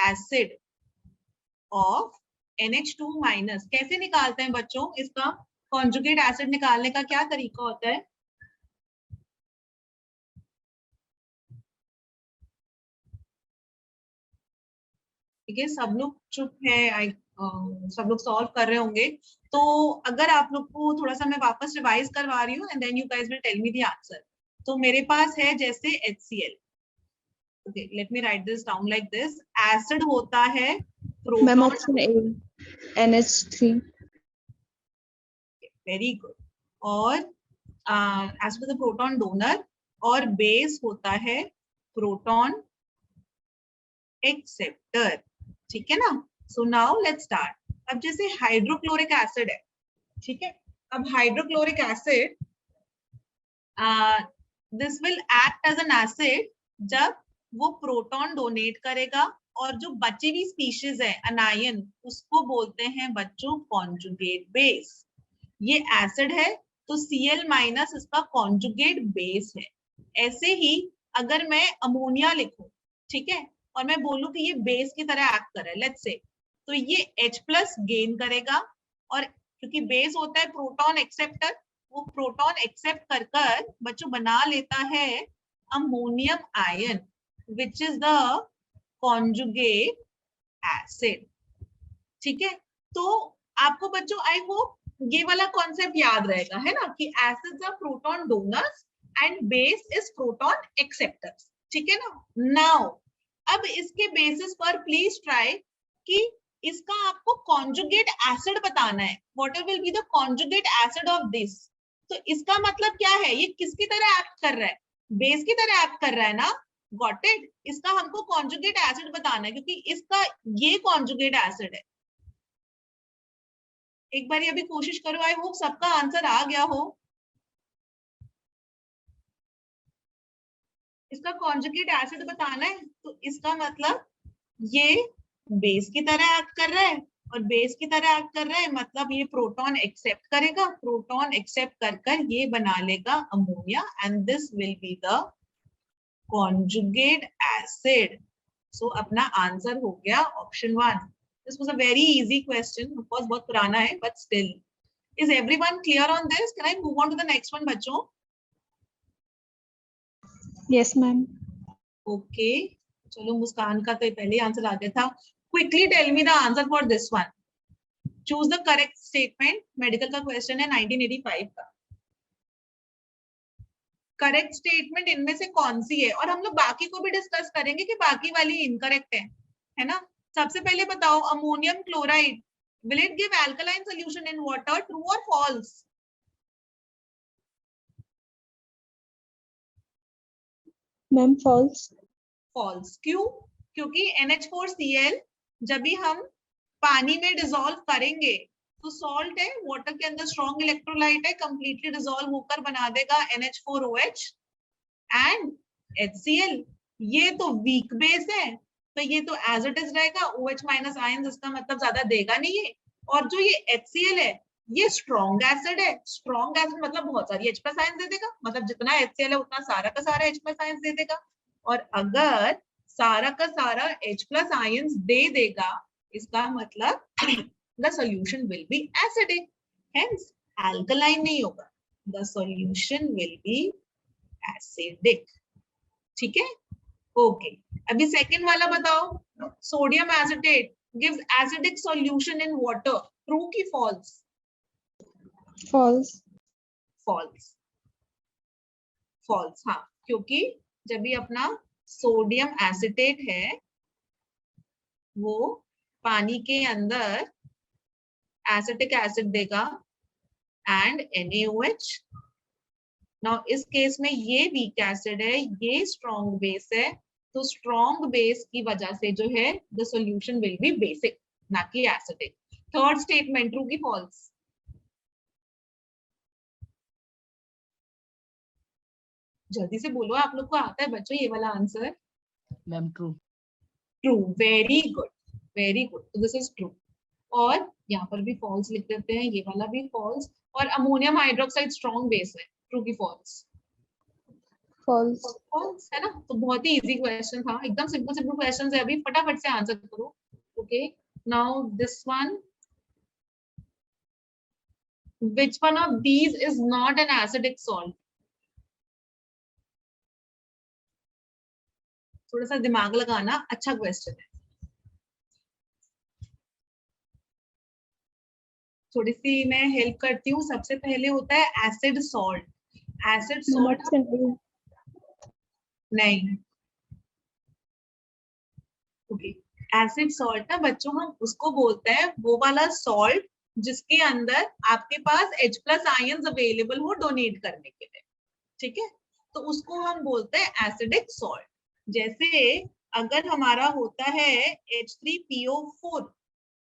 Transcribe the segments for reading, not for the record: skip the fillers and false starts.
Acid of NH2 minus. कैसे निकालते हैं बच्चों इसका कॉन्जुगेट एसिड निकालने का क्या तरीका होता है? ठीक है, सब लोग चुप है, सब लोग सॉल्व कर रहे होंगे। तो अगर आप लोग को थोड़ा सा मैं वापस रिवाइज करवा रही हूँ and then you guys will tell me the answer. तो मेरे पास है जैसे HCl, okay let me write this down like this. Acid होता है ma'am proton, option A NH3। Very good. और as per the proton donor, और base होता है प्रोटॉन एक्सेप्टर। ठीक है ना? So now let's start. अब जैसे हाइड्रोक्लोरिक एसिड है, ठीक है, अब hydrochloric acid this will act as an acid जब वो प्रोटॉन डोनेट करेगा, और जो बची हुई स्पीशीज है अनायन, उसको बोलते हैं बच्चों कॉन्जुगेट बेस। ये एसिड है तो Cl माइनस इसका कॉन्जुगेट बेस है। ऐसे ही अगर मैं अमोनिया लिखूं, ठीक है, और मैं बोलूं कि ये बेस की तरह एक्ट कर रहा है, लेट्स से, तो ये H+ गेन करेगा, और क्योंकि बेस होता है प्रोटॉन एक्सेप्टर, वो प्रोटॉन एक्सेप्ट कर कर बच्चों बना लेता है ammonium ion which is the conjugate acid. ठीक है, तो आपको बच्चों आई होप ये वाला कॉन्सेप्ट याद रहेगा, है ना, कि acids are proton donors and base is proton acceptors. ठीक है ना? नाउ अब इसके बेसिस पर प्लीज ट्राई कि इसका आपको कॉन्जुगेट एसिड बताना है। What will be the conjugate acid of this? तो इसका मतलब क्या है, ये किसकी तरह एक्ट कर रहा है? बेस की तरह एक्ट कर रहा है ना? Got it? इसका हमको कॉन्जुगेट एसिड बताना है क्योंकि इसका ये कॉन्जुगेट एसिड है। एक बार अभी कोशिश करो, आई होप सबका आंसर आ गया हो। इसका कॉन्जुगेट एसिड बताना है, तो इसका मतलब ये बेस की तरह एक्ट कर रहा है, और बेस की तरह एक्ट कर रहा है मतलब ये प्रोटॉन एक्सेप्ट करेगा, प्रोटॉन एक्सेप्ट कर कर ये बना लेगा ammonia, and this will be the conjugate acid. So अपना आंसर हो गया option 1। This was a very easy question, of course बहुत पुराना है but still. Is everyone clear on this? Can I move on to the next one, बच्चों? Yes, ma'am. Okay. चलो मुस्कान का तो पहले आंसर आ गया था। Quickly tell me the answer for this one. Choose the correct statement. Medical का question है 1985 का। करेक्ट स्टेटमेंट इनमें से कौन सी है? और हम लोग बाकी को भी डिस्कस करेंगे कि बाकी वाली इनकरेक्ट है ना? सबसे पहले बताओ, ammonium chloride will it give alkaline solution in water? True or false? Ma'am, false. False. क्यों? क्योंकि NH4Cl जब भी हम पानी में डिसॉल्व करेंगे तो सॉल्ट है, वाटर के अंदर स्ट्रॉन्ग इलेक्ट्रोलाइट है, कंप्लीटली डिसॉल्व होकर बना देगा NH4OH एंड HCl। ये तो वीक बेस है, तो ये तो एज इट इज रहेगा, OH माइनस आयंस, इसका मतलब ज्यादा देगा नहीं है। और जो ये HCl है ये स्ट्रॉन्ग एसिड है, स्ट्रॉन्ग एसिड मतलब बहुत सारी H+ आयंस दे देगा, मतलब जितना HCl है उतना सारा का सारा H+ आयंस दे देगा। और अगर सारा का सारा H+ आयंस दे देगा, इसका मतलब the solution will be acidic, hence alkaline नहीं होगा, the solution will be acidic। ठीक है? ओके, अभी सेकंड वाला बताओ, sodium acetate gives acidic solution in water, true की false? False. false। false, हाँ, क्योंकि जब भी अपना सोडियम एसिटेट है वो पानी के अंदर एसिटिक एसिड देगा एंड NaOH। नाउ इस केस में ये वीक एसिड है, ये स्ट्रॉन्ग बेस है, तो स्ट्रॉन्ग बेस की वजह से जो है the solution will be basic, ना कि एसिडिक। थर्ड स्टेटमेंट ट्रू की फॉल्स? जल्दी से बोलो, आप लोग को आता है बच्चों ये वाला answer? Ma'am true. True, very good, very good, तो दिस इज ट्रू। और यहाँ पर भी फॉल्स लिख देते हैं, ये वाला भी फॉल्स। और अमोनियम हाइड्रोक्साइड स्ट्रॉन्ग बेस है, ट्रू की फॉल्स? false, False है ना, तो बहुत ही इजी क्वेश्चन था, एकदम सिंपल सिंपल क्वेश्चन है, अभी फटाफट से आंसर करो. Okay, now this one, which one of these is not an acidic salt? थोड़ा सा दिमाग लगाना, अच्छा क्वेश्चन है. थोड़ी सी मैं हेल्प करती हूँ. सबसे पहले होता है acid salt. Acid ma'am, salt option A, नहीं. ओके, एसिड सॉल्ट ना बच्चों, हम उसको बोलते हैं वो वाला सॉल्ट जिसके अंदर आपके पास H प्लस आयन्स अवेलेबल हो डोनेट करने के लिए. ठीक है, तो उसको हम बोलते हैं एसिडिक सॉल्ट. जैसे अगर हमारा होता है H3PO4,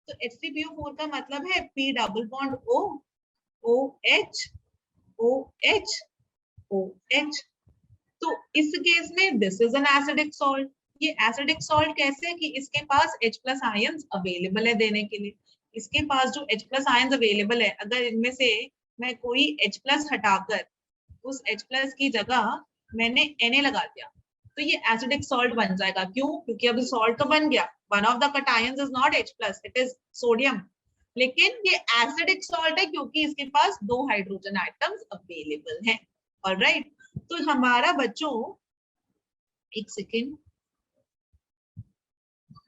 तो H3PO4 का मतलब है P double bond O, OH, OH, OH. तो इस केस में this is an acidic salt. ये एसिडिक सॉल्ट कैसे है कि इसके पास H प्लस आयन्स अवेलेबल है देने के लिए. इसके पास जो H प्लस आयन्स अवेलेबल है, अगर इनमें से मैं कोई H प्लस हटाकर उस H प्लस की जगह मैंने Na लगा दिया, तो ये एसिडिक सॉल्ट बन जाएगा. क्यों? क्योंकि अब सॉल्ट तो बन गया. One of the cations is not H plus, it is sodium. लेकिन ये एसिडिक सॉल्ट है क्योंकि इसके पास 2 हाइड्रोजन आइटम्स अवेलेबल हैं. ऑलराइट, तो हमारा बच्चों, एक सेकेंड,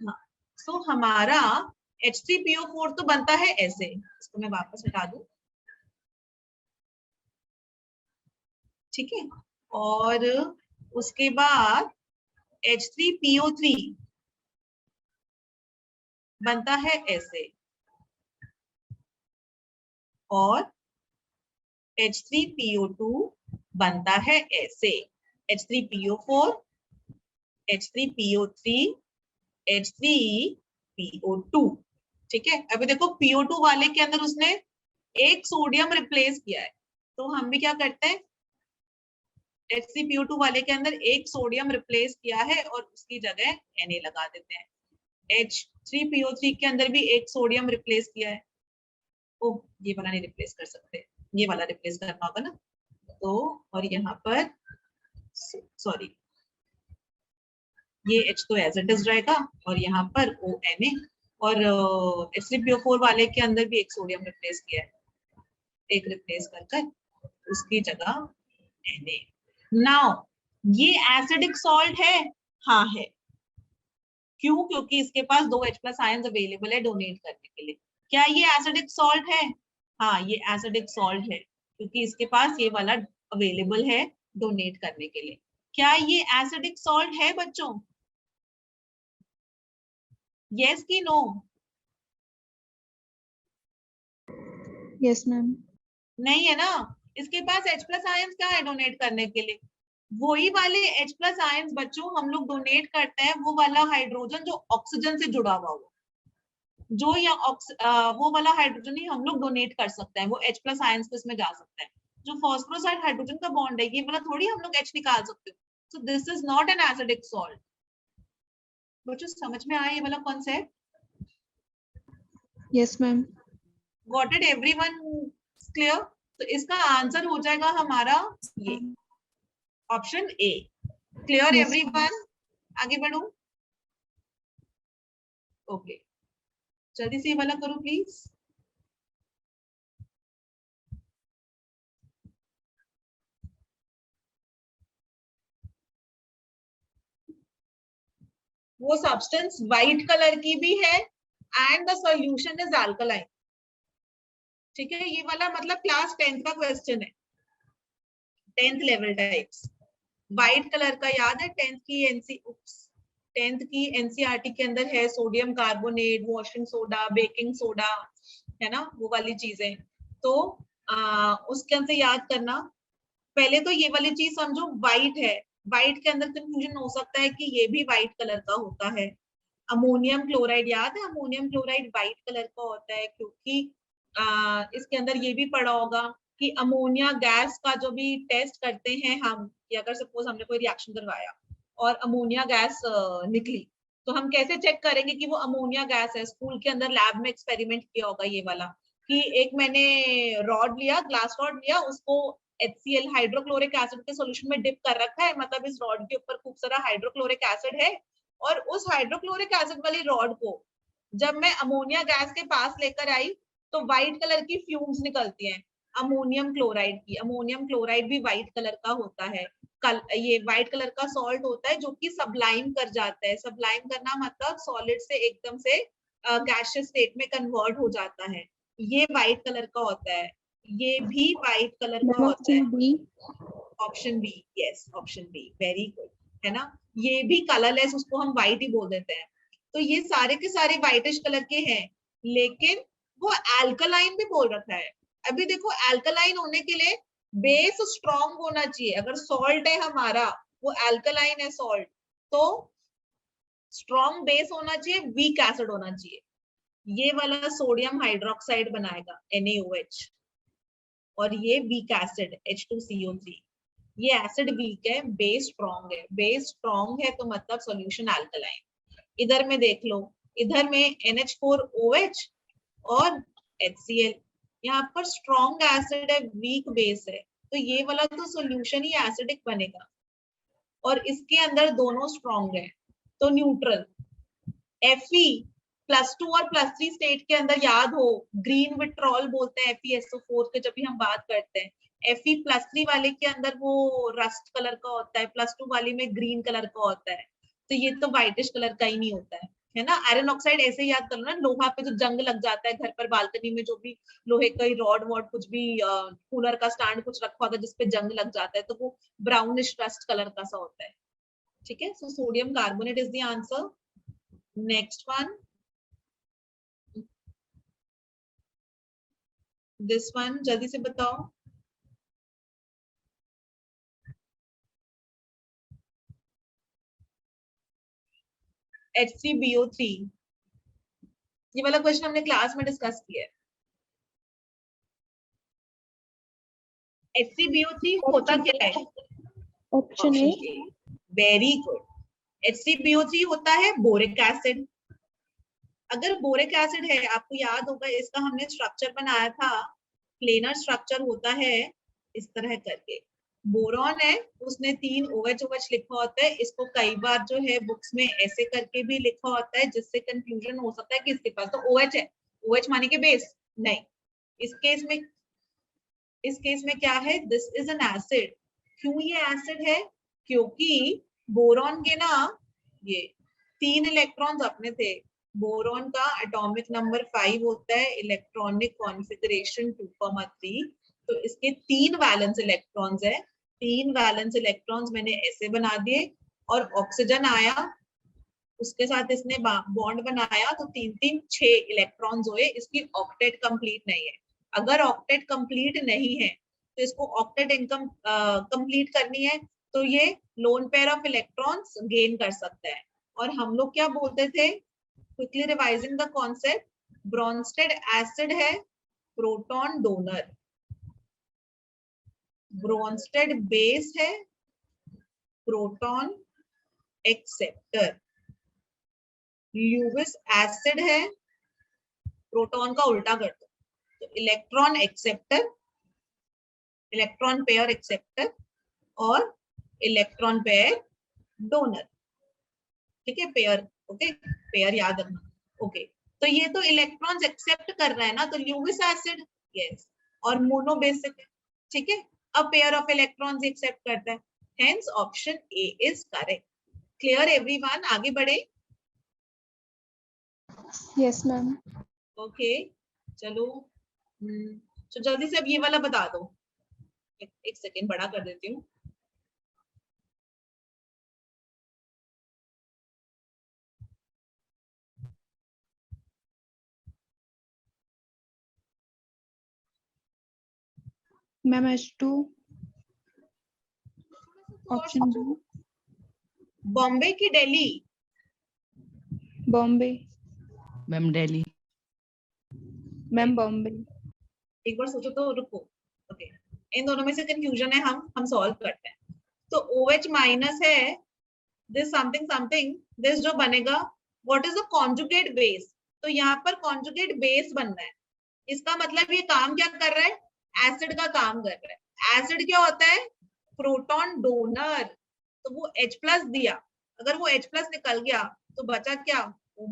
हाँ, तो हमारा H3PO4 तो बनता है ऐसे. इसको मैं वापस हटा दूं. ठीक है, और उसके बाद H3PO3 बनता है ऐसे, और H3PO2 बनता है ऐसे. H3PO4, H3PO3, H3PO2. ठीक है, अभी देखो PO2 वाले के अंदर उसने एक सोडियम रिप्लेस किया है, तो हम भी क्या करते हैं, HCPO2 वाले के अंदर एक सोडियम रिप्लेस किया है और उसकी जगह Na लगा देते हैं. H3PO3 के अंदर भी एक सोडियम रिप्लेस किया है. ओह, ये वाला नहीं रिप्लेस कर सकते, ये वाला रिप्लेस करना होगा ना. तो और यहाँ पर सॉरी, ये H तो एज इट इज रहेगा और यहाँ पर ONA, और H3PO4 वाले के अंदर भी एक सोडियम रिप्लेस किया है, एक रिप्लेस कर उसकी जगह Na. नाउ ये एसिडिक सॉल्ट है? हाँ है. क्यों? क्योंकि इसके पास 2 H प्लस आयन्स अवेलेबल है डोनेट करने के लिए. क्या ये एसिडिक सॉल्ट है? हाँ, ये एसिडिक सॉल्ट है क्योंकि इसके पास ये वाला अवेलेबल है डोनेट करने के लिए. क्या ये एसिडिक सॉल्ट है बच्चों? यस की नो? yes ma'am, नहीं है ना. इसके पास H प्लस आयन्स क्या है डोनेट करने के लिए? वही वाले H प्लस आयन्स बच्चों हम लोग डोनेट करते हैं, वो वाला हाइड्रोजन जो ऑक्सीजन से जुड़ा हुआ हो, जो या वो वाला हाइड्रोजन ही हम लोग डोनेट कर सकते हैं, वो H प्लस आयन्स पे इसमें जा सकता है. जो फॉस्फोराइड हाइड्रोजन का बॉन्ड है, ये वाला थोड़ी हम लोग H निकाल सकते हो. सो this is not an acidic salt. बच्चों समझ में आया ये वाला concept? yes ma'am, got it everyone? Clear? तो इसका आंसर हो जाएगा हमारा ये option A. Clear yes, everyone? आगे बढ़ो. ओके, जल्दी से ये वाला करो प्लीज. वो सब्सटेंस व्हाइट कलर की भी है and the solution is alkaline. ठीक है, ये वाला मतलब क्लास 10th का क्वेश्चन है, 10th level types. White colour का याद है 10th की एनसीईआरटी के अंदर है, sodium carbonate, washing soda, baking soda, है ना, वो वाली चीजें. तो उसके अंदर याद करना. पहले तो ये वाली चीज समझो, व्हाइट है. व्हाइट के अंदर कंफ्यूजन हो सकता है कि ये भी व्हाइट कलर का होता है. अमोनियम क्लोराइड याद है, अमोनियम क्लोराइड व्हाइट कलर का होता है क्योंकि इसके अंदर ये भी पढ़ा होगा कि अमोनिया गैस का जो भी टेस्ट करते हैं हम, कि अगर सपोज हमने कोई रिएक्शन करवाया और अमोनिया गैस निकली, तो हम कैसे चेक करेंगे कि वो अमोनिया गैस है? स्कूल के अंदर लैब में एक्सपेरिमेंट किया होगा ये वाला, कि एक मैंने रॉड लिया, ग्लास रॉड लिया, उसको HCl हाइड्रोक्लोरिक एसिड के सॉल्यूशन में डिप कर रखा है, मतलब इस रॉड के ऊपर खूब सारा हाइड्रोक्लोरिक एसिड है, और उस हाइड्रोक्लोरिक एसिड वाली रॉड को जब मैं अमोनिया गैस के पास लेकर आई तो व्हाइट कलर की फ्यूम्स निकलती हैं अमोनियम क्लोराइड की। अमोनियम क्लोराइड भी व्हाइट कलर का होता है, ये व्हाइट कलर का सॉल्ट होता है जो कि सबलाइम कर जाता है। सबलाइम करना मतलब सॉलिड से एकदम से गैसियस स्टेट में कन्वर्ट हो जाता है, ये व्हाइट कलर का होता है, ये भी व्हाइट कलर का होता है। Option B, yes option B, very good, है ना। ये भी कलरलेस, उसको हम व्हाइट ही बोल देते हैं। तो ये सारे के सारे व्हाइटिश कलर के हैं, लेकिन वो एल्कलाइन भी बोल रखा है। अभी देखो एल्कलाइन होने के लिए बेस स्ट्रॉन्ग होना चाहिए। अगर सॉल्ट है हमारा, वो एल्कलाइन है सॉल्ट, तो स्ट्रॉन्ग बेस होना चाहिए, वीक एसिड होना चाहिए। ये वाला सोडियम हाइड्रोक्साइड बनाएगा NaOH, और ये वीक एसिड H2CO3। ये एसिड वीक है, बेस स्ट्रॉन्ग है। बेस स्ट्रॉन्ग है तो मतलब सॉल्यूशन अल्कलाइन। इधर में देख लो, इधर में NH4OH और HCl, यहाँ पर स्ट्रॉन्ग एसिड है, वीक बेस है, तो ये वाला तो सॉल्यूशन ही एसिडिक बनेगा, और इसके अंदर दोनों स्ट्रॉन्ग है, तो न्यूट्रल। Fe +2 और +3 स्टेट के अंदर याद हो ग्रीन विट्रॉल बोलते हैं FeSO4 के जब भी हम बात करते हैं। Fe+3 वाले के अंदर वो रस्ट कलर का होता है, +2 वाले में ग्रीन कलर का होता है, तो ये तो व्हाइटिश कलर का ही नहीं होता है ना। आयरन ऑक्साइड ऐसे याद करो ना, लोहा पे जो जंग लग जाता है घर पर बालकनी में, जो भी लोहे का रॉड वॉड कुछ भी कूलर का स्टैंड कुछ रखा होता है जिसपे जंग लग जाता है, तो वो ब्राउनिश रस्ट कलर का सा होता है। ठीक है, so sodium carbonate is the answer. Next one, this one, जल्दी से बताओ। H3BO3, ये वाला क्वेश्चन हमने क्लास में डिस्कस किया है। H3BO3 होता क्या है? Option A. Very good. H3BO3 होता है बोरिक एसिड। अगर बोरिक एसिड है, आपको याद होगा इसका हमने स्ट्रक्चर बनाया था, प्लेनर स्ट्रक्चर होता है इस तरह करके। बोरॉन है, उसने 3 OH लिखा होता है, इसको कई बार जो है बुक्स में ऐसे करके भी लिखा होता है जिससे कंफ्यूजन हो सकता है कि इसके पास तो OH है, OH माने के बेस नहीं। इस केस में क्या है, दिस इज एन एसिड। क्यों ये एसिड है? क्योंकि बोरॉन के ना ये 3 इलेक्ट्रॉन्स अपने थे। बोरॉन का एटॉमिक नंबर 5 होता है, इलेक्ट्रॉनिक कॉन्फ़िगरेशन 2,3, तो इसके 3 वैलेंस इलेक्ट्रॉन्स है। 3 वैलेंस इलेक्ट्रॉन्स मैंने ऐसे बना दिए, और ऑक्सीजन आया, उसके साथ इसने बॉन्ड बनाया, तो 3 6 इलेक्ट्रॉन्स हुए। इसकी ऑक्टेट कंप्लीट नहीं है। अगर ऑक्टेट कंप्लीट नहीं है तो इसको ऑक्टेट इनकम कंप्लीट करनी है, तो ये lone pair of electrons gain कर सकता है। और हम लोग क्या बोलते थे, quickly revising the concept, Bronsted acid है प्रोटॉन डोनर, ब्रोंस्टेड बेस है प्रोटॉन एक्सेप्टर, ल्यूविस एसिड है, प्रोटॉन का उल्टा कर दो तो electron acceptor, electron pair acceptor, और इलेक्ट्रॉन पेयर डोनर। ठीक है, पेयर, ओके, पेयर याद रखना। ओके, तो ये तो इलेक्ट्रॉन्स एक्सेप्ट कर रहा है ना, तो ल्यूविस एसिड, यस, और मोनोबेसिक है। ठीक है, अब पेयर ऑफ इलेक्ट्रॉन्स एक्सेप्ट करता है, hence option A is correct. Clear everyone, आगे बढ़े। Yes ma'am. ओके, चलो, तो जल्दी से अब ये वाला बता दो। एक सेकेंड बड़ा कर देती हूँ। Ma'am H2 option B. Bombay की दिल्ली? बॉम्बे। मैम दिल्ली। मैम बॉम्बे। एक बार सोचो तो, रुको। ओके, इन दोनों में से कंफ्यूजन है, हम सॉल्व करते हैं। तो OH माइनस है, दिस समथिंग समथिंग, दिस जो बनेगा, what is the conjugate base? तो यहाँ पर कॉन्जुगेट बेस बनना है। इसका मतलब ये काम क्या कर रहा है, एसिड का काम कर रहा है। एसिड क्या होता है? Proton donor. तो वो H+ दिया, अगर वो H+ निकल गया तो बचा क्या? O-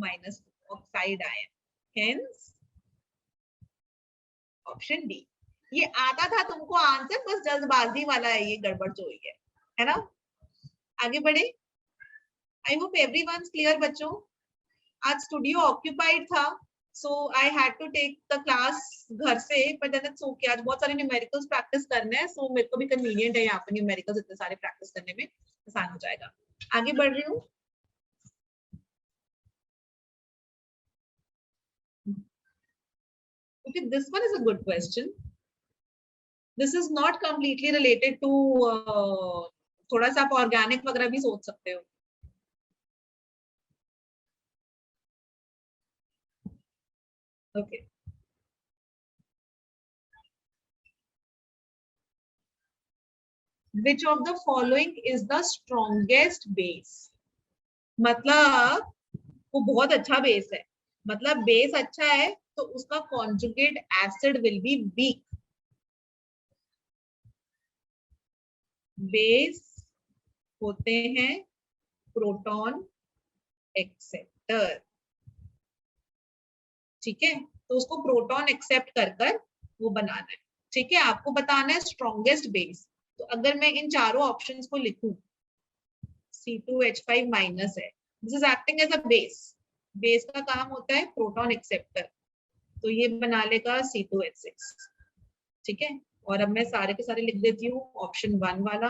oxide ion. Hence option D. ये आता था तुमको आंसर, बस जल्दबाजी वाला है, ये गड़बड़ जो हुई है ना। आगे बढ़े। आई होप एवरीवनस क्लियर बच्चों। आज स्टूडियो ऑक्यूपाइड था, so I had to take the class घर से, पर देन इट्स ओके। आज बहुत सारे न्यूमेरिकल्स प्रैक्टिस करने हैं, सो मेरे को भी कन्वीनियंट है यहाँ पे न्यूमेरिकल्स इतने सारे प्रैक्टिस करने में, आसान हो जाएगा। आगे बढ़ रही हूँ। Okay, this one is a good question. This is not completely related to थोड़ा सा आप ऑर्गेनिक वगैरह भी सोच सकते हो। Okay. Which of the following is the strongest base? मतलब वो बहुत अच्छा बेस है, मतलब बेस अच्छा है तो उसका conjugate acid will be weak. Base होते हैं प्रोटॉन एक्सेप्टर, ठीक है, तो उसको प्रोटॉन एक्सेप्ट कर कर वो बनाना है, ठीक है। आपको बताना है स्ट्रॉन्गेस्ट बेस। तो अगर मैं इन चारों ऑप्शंस को लिखूं, C2H5 माइनस है, this is acting as a base. Base का काम होता है प्रोटॉन एक्सेप्टर, तो ये बना लेगा C2H6, ठीक है। और अब मैं सारे के सारे लिख देती हूँ। ऑप्शन 1 वाला,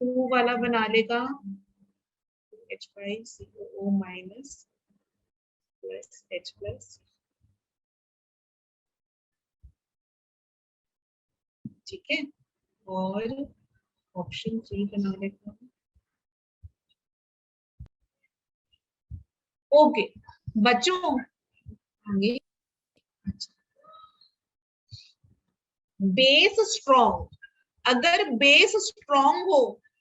2 वाला बना लेगा H5COO माइनस प्लस H+, ठीक है। और ऑप्शन 3 बना लेगा। ओके बच्चों, आगे बेस स्ट्रॉन्ग, अगर बेस स्ट्रॉन्ग हो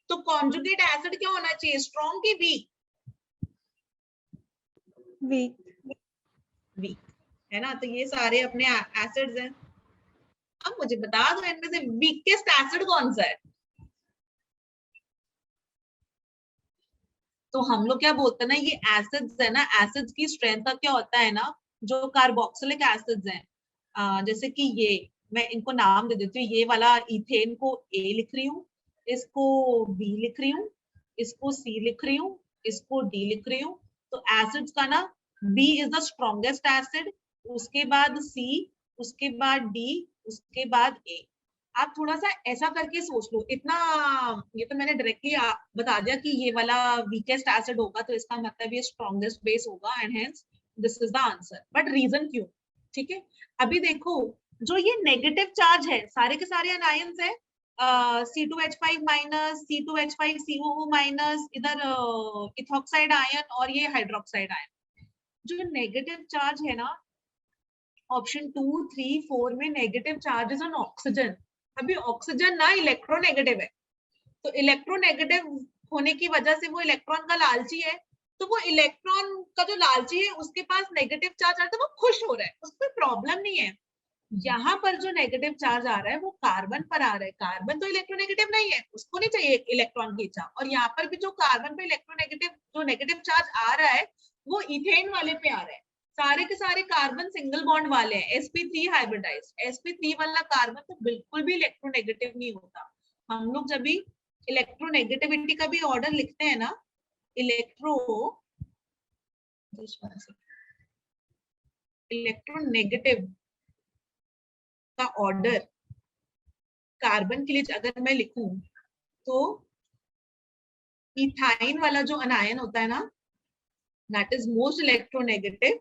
तो कॉन्जुगेट एसिड क्या होना चाहिए? स्ट्रॉन्ग की वीक? वीक। वीक है ना। तो ये सारे अपने एसिड्स हैं। अब मुझे बता दो इनमें से वीकेस्ट एसिड कौन सा है? तो हम लोग क्या बोलते हैं ना, ये एसिड्स है ना, एसिड्स की स्ट्रेंथ का क्या होता है ना, जो कार्बोक्सिलिक एसिड्स हैं, जैसे कि ये मैं इनको नाम दे देती हूँ। ये वाला इथेन को A लिख रही हूँ, इसको B लिख रही हूँ, इसको C लिख रही हूँ, इसको D लिख रही हूँ। तो एसिड्स का ना B is the strongest acid, उसके बाद C, उसके बाद D, उसके बाद A। आप थोड़ा सा ऐसा करके सोच लो, इतना ये तो मैंने डायरेक्टली बता दिया कि ये वाला वीकेस्ट एसिड होगा, तो इसका मतलब ये स्ट्रॉन्गेस्ट बेस होगा, and hence this is the answer. But reason क्यों? ठीक है, अभी देखो जो ये नेगेटिव चार्ज है, सारे के सारे अनायंस है, C2H5 माइनस, C2H5COO माइनस, इधर इथॉक्साइड आयन और ये हाइड्रोक्साइड आयन। जो नेगेटिव चार्ज है ना, ऑप्शन 2, 3, 4 में नेगेटिव चार्जेस ऑन ऑक्सीजन। अभी ऑक्सीजन ना इलेक्ट्रोनेगेटिव है, तो इलेक्ट्रोनेगेटिव होने की वजह से वो इलेक्ट्रॉन का लालची है, तो वो इलेक्ट्रॉन का जो लालची है उसके पास नेगेटिव चार्ज आ रहा है तो वो खुश हो रहा है, उसको प्रॉब्लम नहीं है। यहाँ पर जो नेगेटिव चार्ज आ रहा है वो कार्बन पर आ रहा है, कार्बन तो इलेक्ट्रोनेगेटिव नहीं है, उसको नहीं चाहिए इलेक्ट्रॉन की इच्छा। और यहाँ पर भी जो कार्बन पे इलेक्ट्रोनेगेटिव जो नेगेटिव चार्ज आ रहा है वो इथेन वाले पे आ रहा है। सारे के सारे कार्बन सिंगल बॉन्ड वाले हैं, sp3 हाइब्रिडाइज्ड। sp3 वाला कार्बन तो बिल्कुल भी इलेक्ट्रोनेगेटिव नहीं होता। हम लोग जब भी इलेक्ट्रोनेगेटिविटी का भी ऑर्डर लिखते हैं ना, इलेक्ट्रोनेगेटिव का ऑर्डर कार्बन के लिए अगर मैं लिखूं, तो इथाइन वाला जो अनायन होता है ना, दैट इज मोस्ट इलेक्ट्रोनेगेटिव,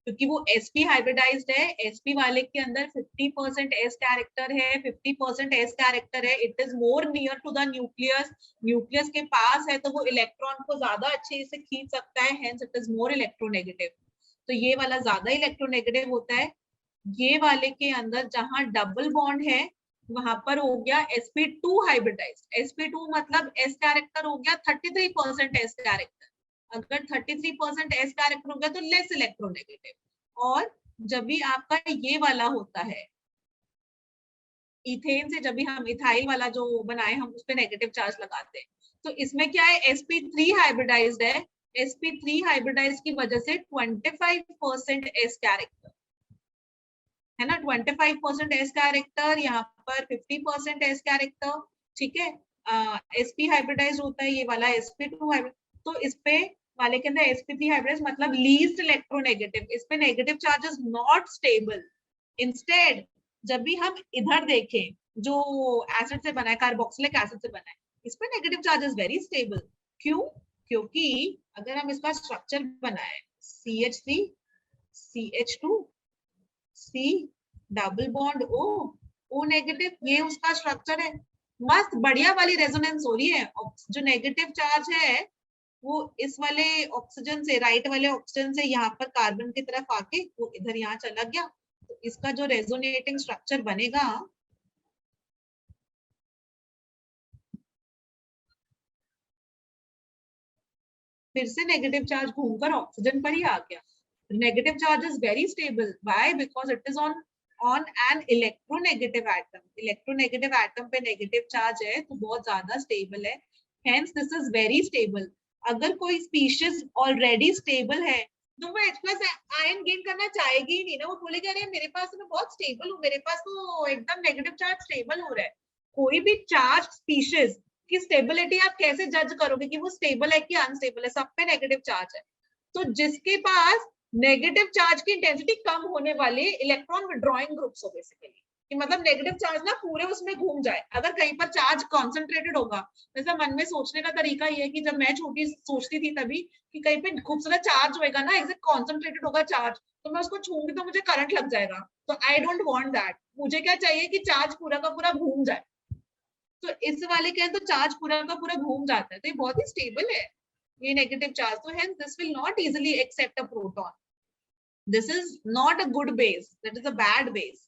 क्योंकि वो sp हाइब्रिडाइज्ड है। sp वाले के अंदर 50% s कैरेक्टर है, 50% s कैरेक्टर है। It is more near to the nucleus, nucleus के पास है तो वो इलेक्ट्रॉन को ज्यादा अच्छे से खींच सकता है, hence it is more electronegative. तो ये वाला ज्यादा इलेक्ट्रोनेगेटिव होता है। ये वाले के अंदर जहां डबल बॉन्ड है वहां पर हो गया sp2 हाइब्रिडाइज्ड। sp2 मतलब s कैरेक्टर हो गया 33% s कैरेक्टर। अगर 33% एस कैरेक्टर हो गया तो लेस इलेक्ट्रोनेगेटिव। और जब भी आपका ये वाला होता है, इथेन से जब भी हम इथाइल वाला जो बनाए हम उस पर नेगेटिव चार्ज लगाते हैं। तो इसमें क्या है, sp3 हाइब्रिडाइज्ड है, sp3 हाइब्रिडाइज की वजह से 25% एस कैरेक्टर है ना, 25% एस कैरेक्टर, यहाँ पर 50% एस कैरेक्टर, ठीक है। sp हाइब्रिडाइज होता है, ये वाला sp2 हाइब्रिड, तो इस पे वाले के अंदर sp3 हाइब्रिडाइज मतलब लीस्ट इलेक्ट्रोनेगेटिव, इस पे negative charge is not stable. Instead जब भी हम इधर देखें, जो एसिड से बना है, कार्बोक्सिलिक एसिड से बना है, इस पे negative charge is very stable. क्यों? क्योंकि अगर हम इसका स्ट्रक्चर बनाए CH3 CH2 C double bond O negative, ये उसका स्ट्रक्चर है। मस्त बढ़िया वाली रेजोनेंस हो रही है। जो नेगेटिव चार्ज है वो इस वाले ऑक्सीजन से, राइट वाले ऑक्सीजन से यहाँ पर कार्बन की तरफ आके वो इधर यहाँ चला गया, तो इसका जो रेजोनेटिंग स्ट्रक्चर बनेगा फिर से नेगेटिव चार्ज घूमकर ऑक्सीजन पर ही आ गया। Negative charge is very stable, why? Because it is on an electronegative atom. Electronegative atom पे नेगेटिव चार्ज है तो बहुत ज्यादा स्टेबल है, hence this is very stable. अगर कोई स्पीशीज ऑलरेडी स्टेबल है तो वो H प्लस आयन गेन करना चाहेगी ही नहीं ना, वो बोलेगी अरे मेरे पास तो मैं बहुत स्टेबल हूँ, मेरे पास तो एकदम नेगेटिव चार्ज स्टेबल हो रहा है। कोई भी चार्ज स्पीशीज की स्टेबिलिटी आप कैसे जज करोगे कि वो स्टेबल है कि अनस्टेबल है? सब पे नेगेटिव चार्ज है। तो जिसके पास नेगेटिव चार्ज की इंटेंसिटी कम होने वाले इलेक्ट्रॉन विड्रॉइंग ग्रुप्स हो बेसिकली, कि मतलब नेगेटिव चार्ज ना पूरे उसमें घूम जाए। अगर कहीं पर चार्ज कॉन्सेंट्रेटेड होगा, जैसे मन में सोचने का तरीका ये है कि जब मैं छोटी सोचती थी तभी कि कहीं पे खूब सारा चार्ज होएगा ना, एकदम कॉन्सेंट्रेटेड होगा चार्ज, तो मैं उसको छूंगी तो मुझे करंट लग जाएगा। तो आई डोंट वांट दैट, मुझे क्या चाहिए कि चार्ज पूरा का पूरा घूम जाए। तो इस वाले के तो चार्ज पूरा का पूरा घूम जाता है, तो ये बहुत ही स्टेबल है ये नेगेटिव चार्ज, तो hence this will not easily accept a proton. This is not a good base, that is a bad base.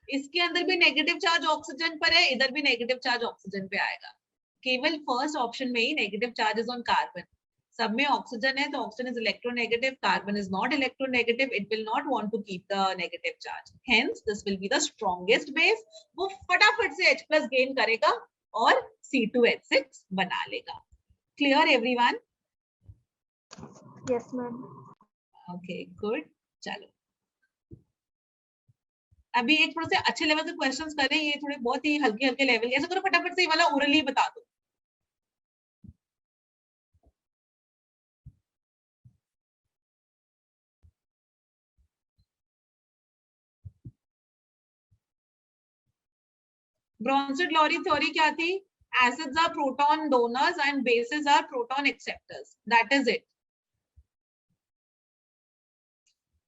इसके अंदर भी नेगेटिव चार्ज ऑक्सीजन पर है, इधर भी नेगेटिव चार्ज ऑक्सीजन पे आएगा। केवल फर्स्ट ऑप्शन में ही negative charge is on carbon. सब में ऑक्सीजन है तो oxygen is electronegative, carbon is not electronegative, it will not want to keep the negative charge, hence this will be the strongest base. वो फटाफट से H+ gain करेगा और C2H6 बना लेगा। Clear everyone? Yes, ma'am. Okay good. चलो अभी एक थोड़े से अच्छे लेवल के क्वेश्चंस करें, ये थोड़े बहुत ही हल्के हल्के लेवल। ऐसा करो फटाफट से ये वाला ओरली बता दो। Bronsted-Lowry theory क्या थी? Acids are proton donors and bases are proton acceptors. That is it.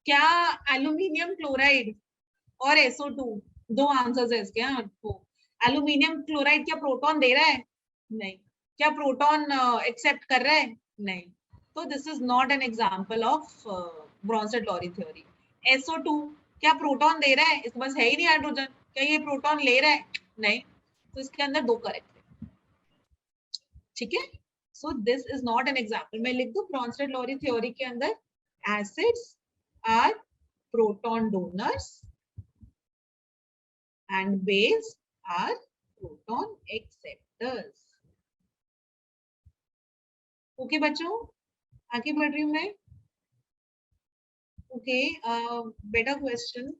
क्या एल्यूमिनियम क्लोराइड और SO2 दो आंसर्स है इसके। एल्यूमिनियम क्लोराइड क्या प्रोटॉन दे रहा है? नहीं। क्या प्रोटॉन एक्सेप्ट कर रहा है? नहीं। तो this is not an example of Bronsted-Lowry theory. SO2 क्या प्रोटॉन दे रहा है? इसके पास है ही नहीं हाइड्रोजन, क्या ये प्रोटॉन ले रहा है? नहीं। तो इसके अंदर दो करेक्ट है, ठीक है। So this is not an example. मैं लिख दूं Bronsted-Lowry theory के अंदर acids are proton donors and base are proton acceptors. Okay बच्चों, आगे बढ़ रही हूँ मैं। ओके बेटा क्वेश्चन,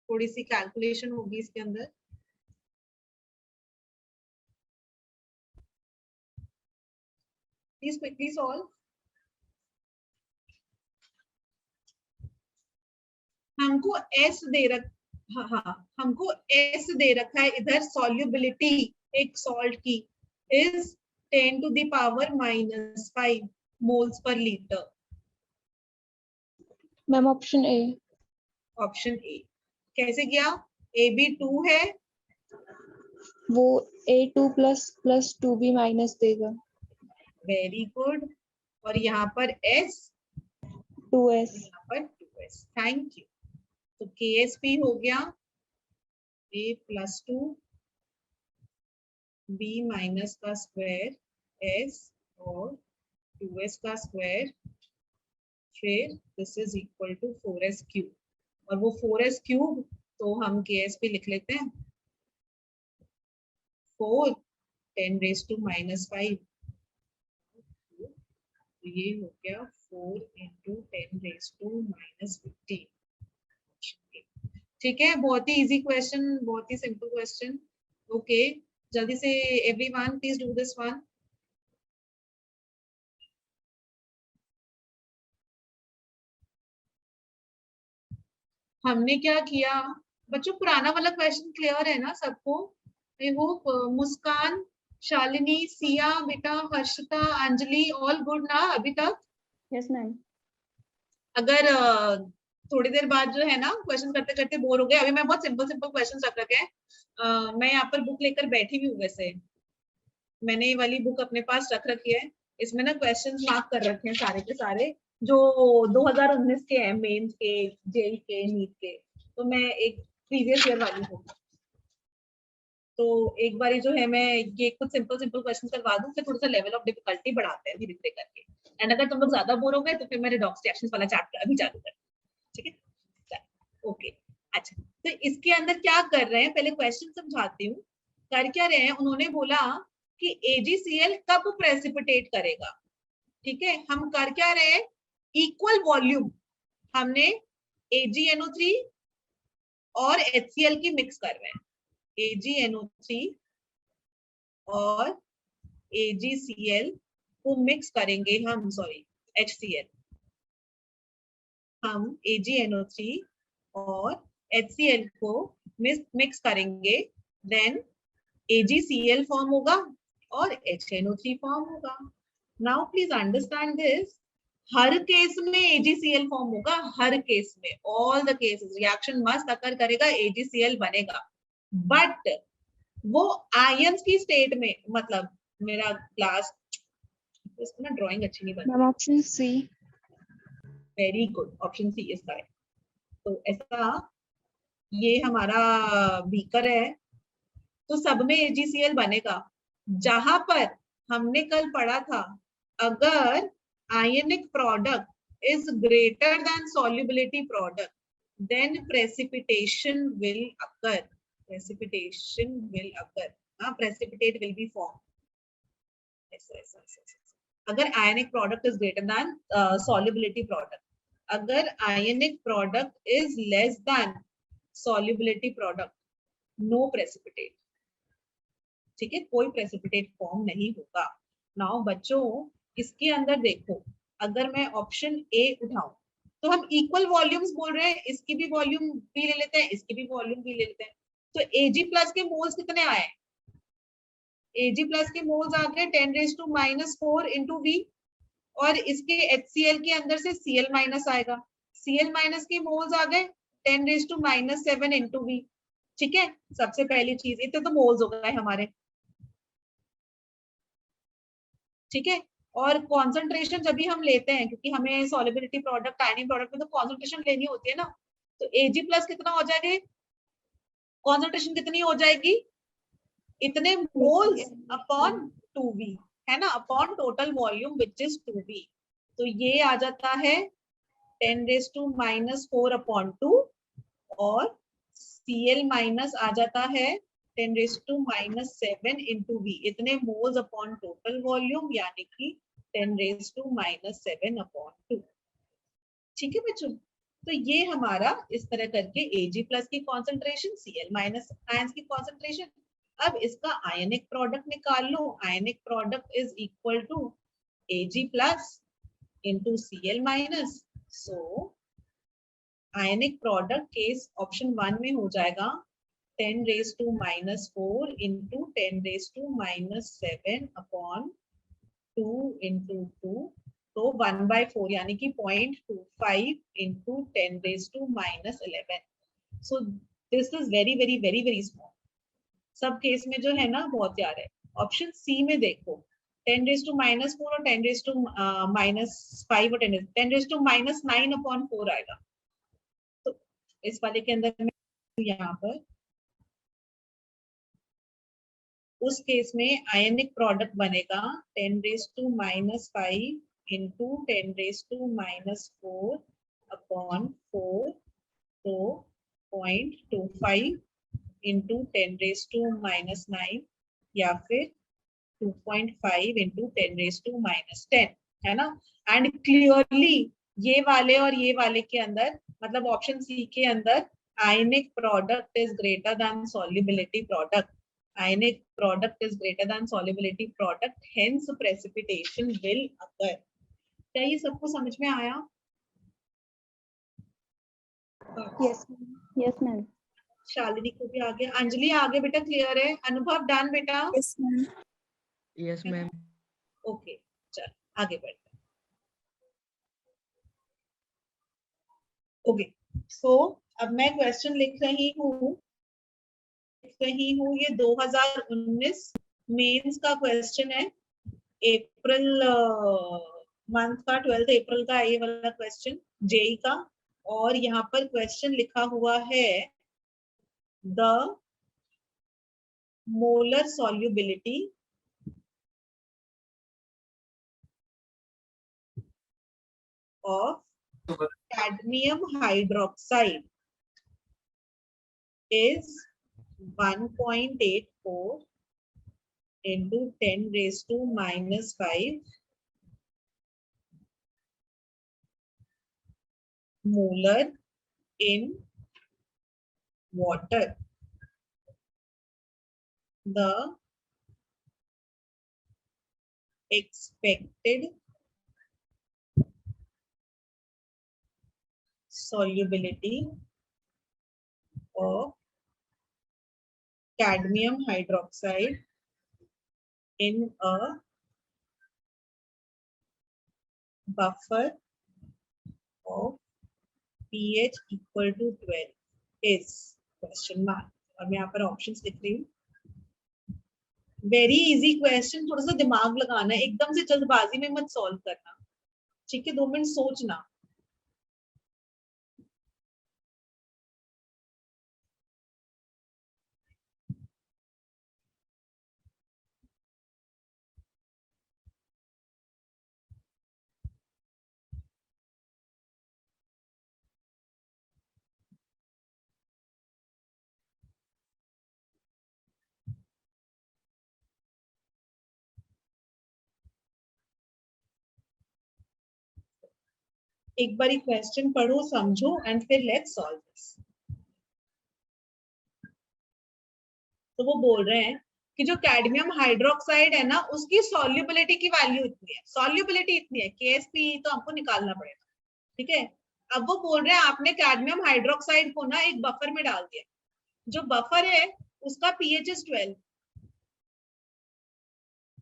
थोड़ी सी कैलकुलेशन होगी इसके अंदर। Please quickly solve. हमको S दे हमको S दे रखा है इधर, सॉल्युबिलिटी एक सॉल्ट की is 10 to the power -5 moles per litre. Ma'am, option A. Option A कैसे गया? AB 2 है, वो A2 plus 2B minus देगा। Very good. और यहाँ पर S 2S. यहाँ पर 2S, थैंक यू। तो KSP हो गया A+2 B माइनस का स्क्वायर S और 2S का स्क्वायर, फिर this is equal to 4S cube, और वो 4S क्यूब तो हम KSP लिख लेते हैं। 4 10 raised to -5, तो ये हो गया 4 into 10 raised to -15। ठीक है, बहुत ही इजी क्वेश्चन, बहुत ही सिंपल क्वेश्चन। ओके, जल्दी से everyone please do this one. हमने क्या किया बच्चों, पुराना वाला क्वेश्चन क्लियर है ना सबको? आई होप मुस्कान, शालिनी, सिया, बेटा, हर्षिता, अंजलि, ऑल गुड ना अभी तक? Yes ma'am. अगर थोड़ी देर बाद जो है ना क्वेश्चन करते करते बोर हो गए, अभी मैं बहुत सिंपल सिंपल क्वेश्चन रख रखे हैं। मैं यहाँ पर बुक लेकर बैठी भी हूँ, वैसे मैंने ये वाली बुक अपने पास रख रखी है, इसमें ना क्वेश्चंस मार्क कर रखे हैं सारे के सारे जो 2019 के हैं, मेंस के, जेई के, नीट के। तो मैं एक प्रीवियस ईयर वाली हूँ, तो एक बारी जो है मैं ये कुछ सिंपल सिंपल क्वेश्चन करवा दूं, फिर थोड़ा सा लेवल ऑफ डिफिकल्टी बढ़ाते हैं धीरे धीरे करके। एंड अगर तुम लोग ज्यादा बोर हो गए तो फिर मैं रिडॉक्स रिएक्शंस वाला चैप्टर अभी चालू कर, ठीक है? ओके, अच्छा, तो इसके अंदर क्या कर रहे हैं, पहले क्वेश्चन समझाती हूँ। कर क्या रहे हैं, उन्होंने बोला कि AgCl कब प्रेसिपिटेट करेगा। ठीक है, हम कर क्या रहे हैं, इक्वल वॉल्यूम हमने AgNO3 और HCl की मिक्स कर रहे हैं। AgNO3 और AgCl को मिक्स करेंगे हम, सॉरी HCl, हम AgNO3 और HCl को मिक्स करेंगे, देन AgCl फॉर्म होगा और HNO3 फॉर्म होगा। नाउ प्लीज अंडरस्टैंड दिस, हर केस में AgCl फॉर्म होगा, हर केस में, all the cases reaction must occur करेगा, AgCl बनेगा। बट वो आयंस की स्टेट में, मतलब मेरा ग्लास, इसमें ना ड्राइंग अच्छी नहीं बन मैम रही। Option C. Very good, option C is correct. तो ऐसा, ये हमारा बीकर है, तो सब में AgCl बनेगा। जहां पर हमने कल पढ़ा था, अगर ionic product is greater than solubility product, then precipitation will occur, precipitation will occur, precipitate will be form. अगर ionic product is greater than solubility product, अगर ionic product is less than solubility product, no precipitate. ठीक है, कोई precipitate form नहीं होगा। Now बच्चों, इसके अंदर देखो, अगर मैं ऑप्शन ए उठाऊं तो हम इक्वल वॉल्यूम्स बोल रहे हैं, इसकी भी वॉल्यूम भी ले लेते हैं, इसकी भी वॉल्यूम भी ले लेते हैं। तो Ag+ के मोल्स कितने आए, Ag+ के मोल्स आ गए 10⁻⁻⁴ into V, और इसके HCl के अंदर से Cl- आएगा, Cl- के मोल्स आ गए 10⁻⁷ into V। ठीक है, सबसे पहली चीज, इतने तो मोल्स हो गए हमारे। ठीक है, और कॉन्सेंट्रेशन जब भी हम लेते हैं, क्योंकि हमें सॉल्युबिलिटी प्रोडक्ट, आयनिक प्रोडक्ट में तो कॉन्सेंट्रेशन लेनी होती है ना, तो Ag+ कितना हो जाएगा, कॉन्सेंट्रेशन कितनी हो जाएगी, इतने मोल्स अपॉन 2V, है ना, upon total volume which is 2V। तो ये आ जाता है 10⁻⁻⁴ अपॉन 2, और Cl- आ जाता है 10⁻⁷ into V, इतने मोल्स अपॉन टोटल वॉल्यूम, यानी कि 10⁻⁷ अपॉन 2। ठीक है बच्चों, तो ये हमारा इस तरह करके Ag+ की कॉन्सेंट्रेशन, Cl- आयंस की कॉन्सेंट्रेशन। अब इसका आयनिक प्रोडक्ट निकाल लो, ionic product is equal to Ag+ into Cl-, so ionic product case option 1 में हो जाएगा 10⁻⁻⁴ into 10⁻⁷ अपॉन 2 into 2, तो 1/4 यानी कि 0.25 into 10⁻⁻11। So this is very very very very small, सब केस में जो है ना बहुत यार है। ऑप्शन सी में देखो 10⁻⁻⁴ और 10⁻⁻5 और 10⁻⁻9 अपॉन 4 आएगा। तो इस वाले के अंदर में यहाँ पर उस केस में आयनिक प्रोडक्ट बनेगा 10⁻⁻5 into 10⁻⁻4 अपॉन 4, तो 0.25 into 10⁻⁻9, या फिर 2.5 इंटू 10⁻⁻10 है ना। एंड क्लियरली ये वाले और ये वाले के अंदर, मतलब ऑप्शन सी के अंदर आयनिक product is greater than solubility product, ionic product is greater than solubility product, hence precipitation will अकर। क्या ये सबको समझ में आया? Yes ma'am. शालिनी को भी आगे, अंजलि आगे बेटा, क्लियर है? अनुभव डन बेटा? Yes ma'am. Yes, ma'am. Okay, चल आगे बढ़ते हैं। ओके, सो अब मैं क्वेश्चन लिख रही हूँ ये 2019 मेंस का क्वेश्चन है, अप्रैल मंथ का, 12 अप्रैल का ये वाला क्वेश्चन जेई का। और यहाँ पर क्वेश्चन लिखा हुआ है the molar solubility of cadmium hydroxide is 1.84 into 10⁻⁵ molar in water. The expected solubility of cadmium hydroxide in a buffer of pH equal to 12 is question mark। और मैं यहाँ पर ऑप्शंस लिख रही हूँ। वेरी इजी क्वेश्चन, थोड़ा सा दिमाग लगाना है, एकदम से जल्दबाजी में मत सॉल्व करना, ठीक है? 2 मिनट सोचना। एक बारी क्वेश्चन पढ़ो, समझो एंड फिर लेट्स सॉल्व दिस। तो वो बोल रहे हैं कि जो कैडमियम हाइड्रोक्साइड है ना, उसकी सॉल्युबिलिटी की वैल्यू इतनी है, सॉल्युबिलिटी इतनी है, केएसपी तो हमको निकालना पड़ेगा, ठीक है? अब वो बोल रहे हैं आपने कैडमियम हाइड्रोक्साइड को ना एक बफर में डाल दिया, जो बफर है उसका पीएच इज 12,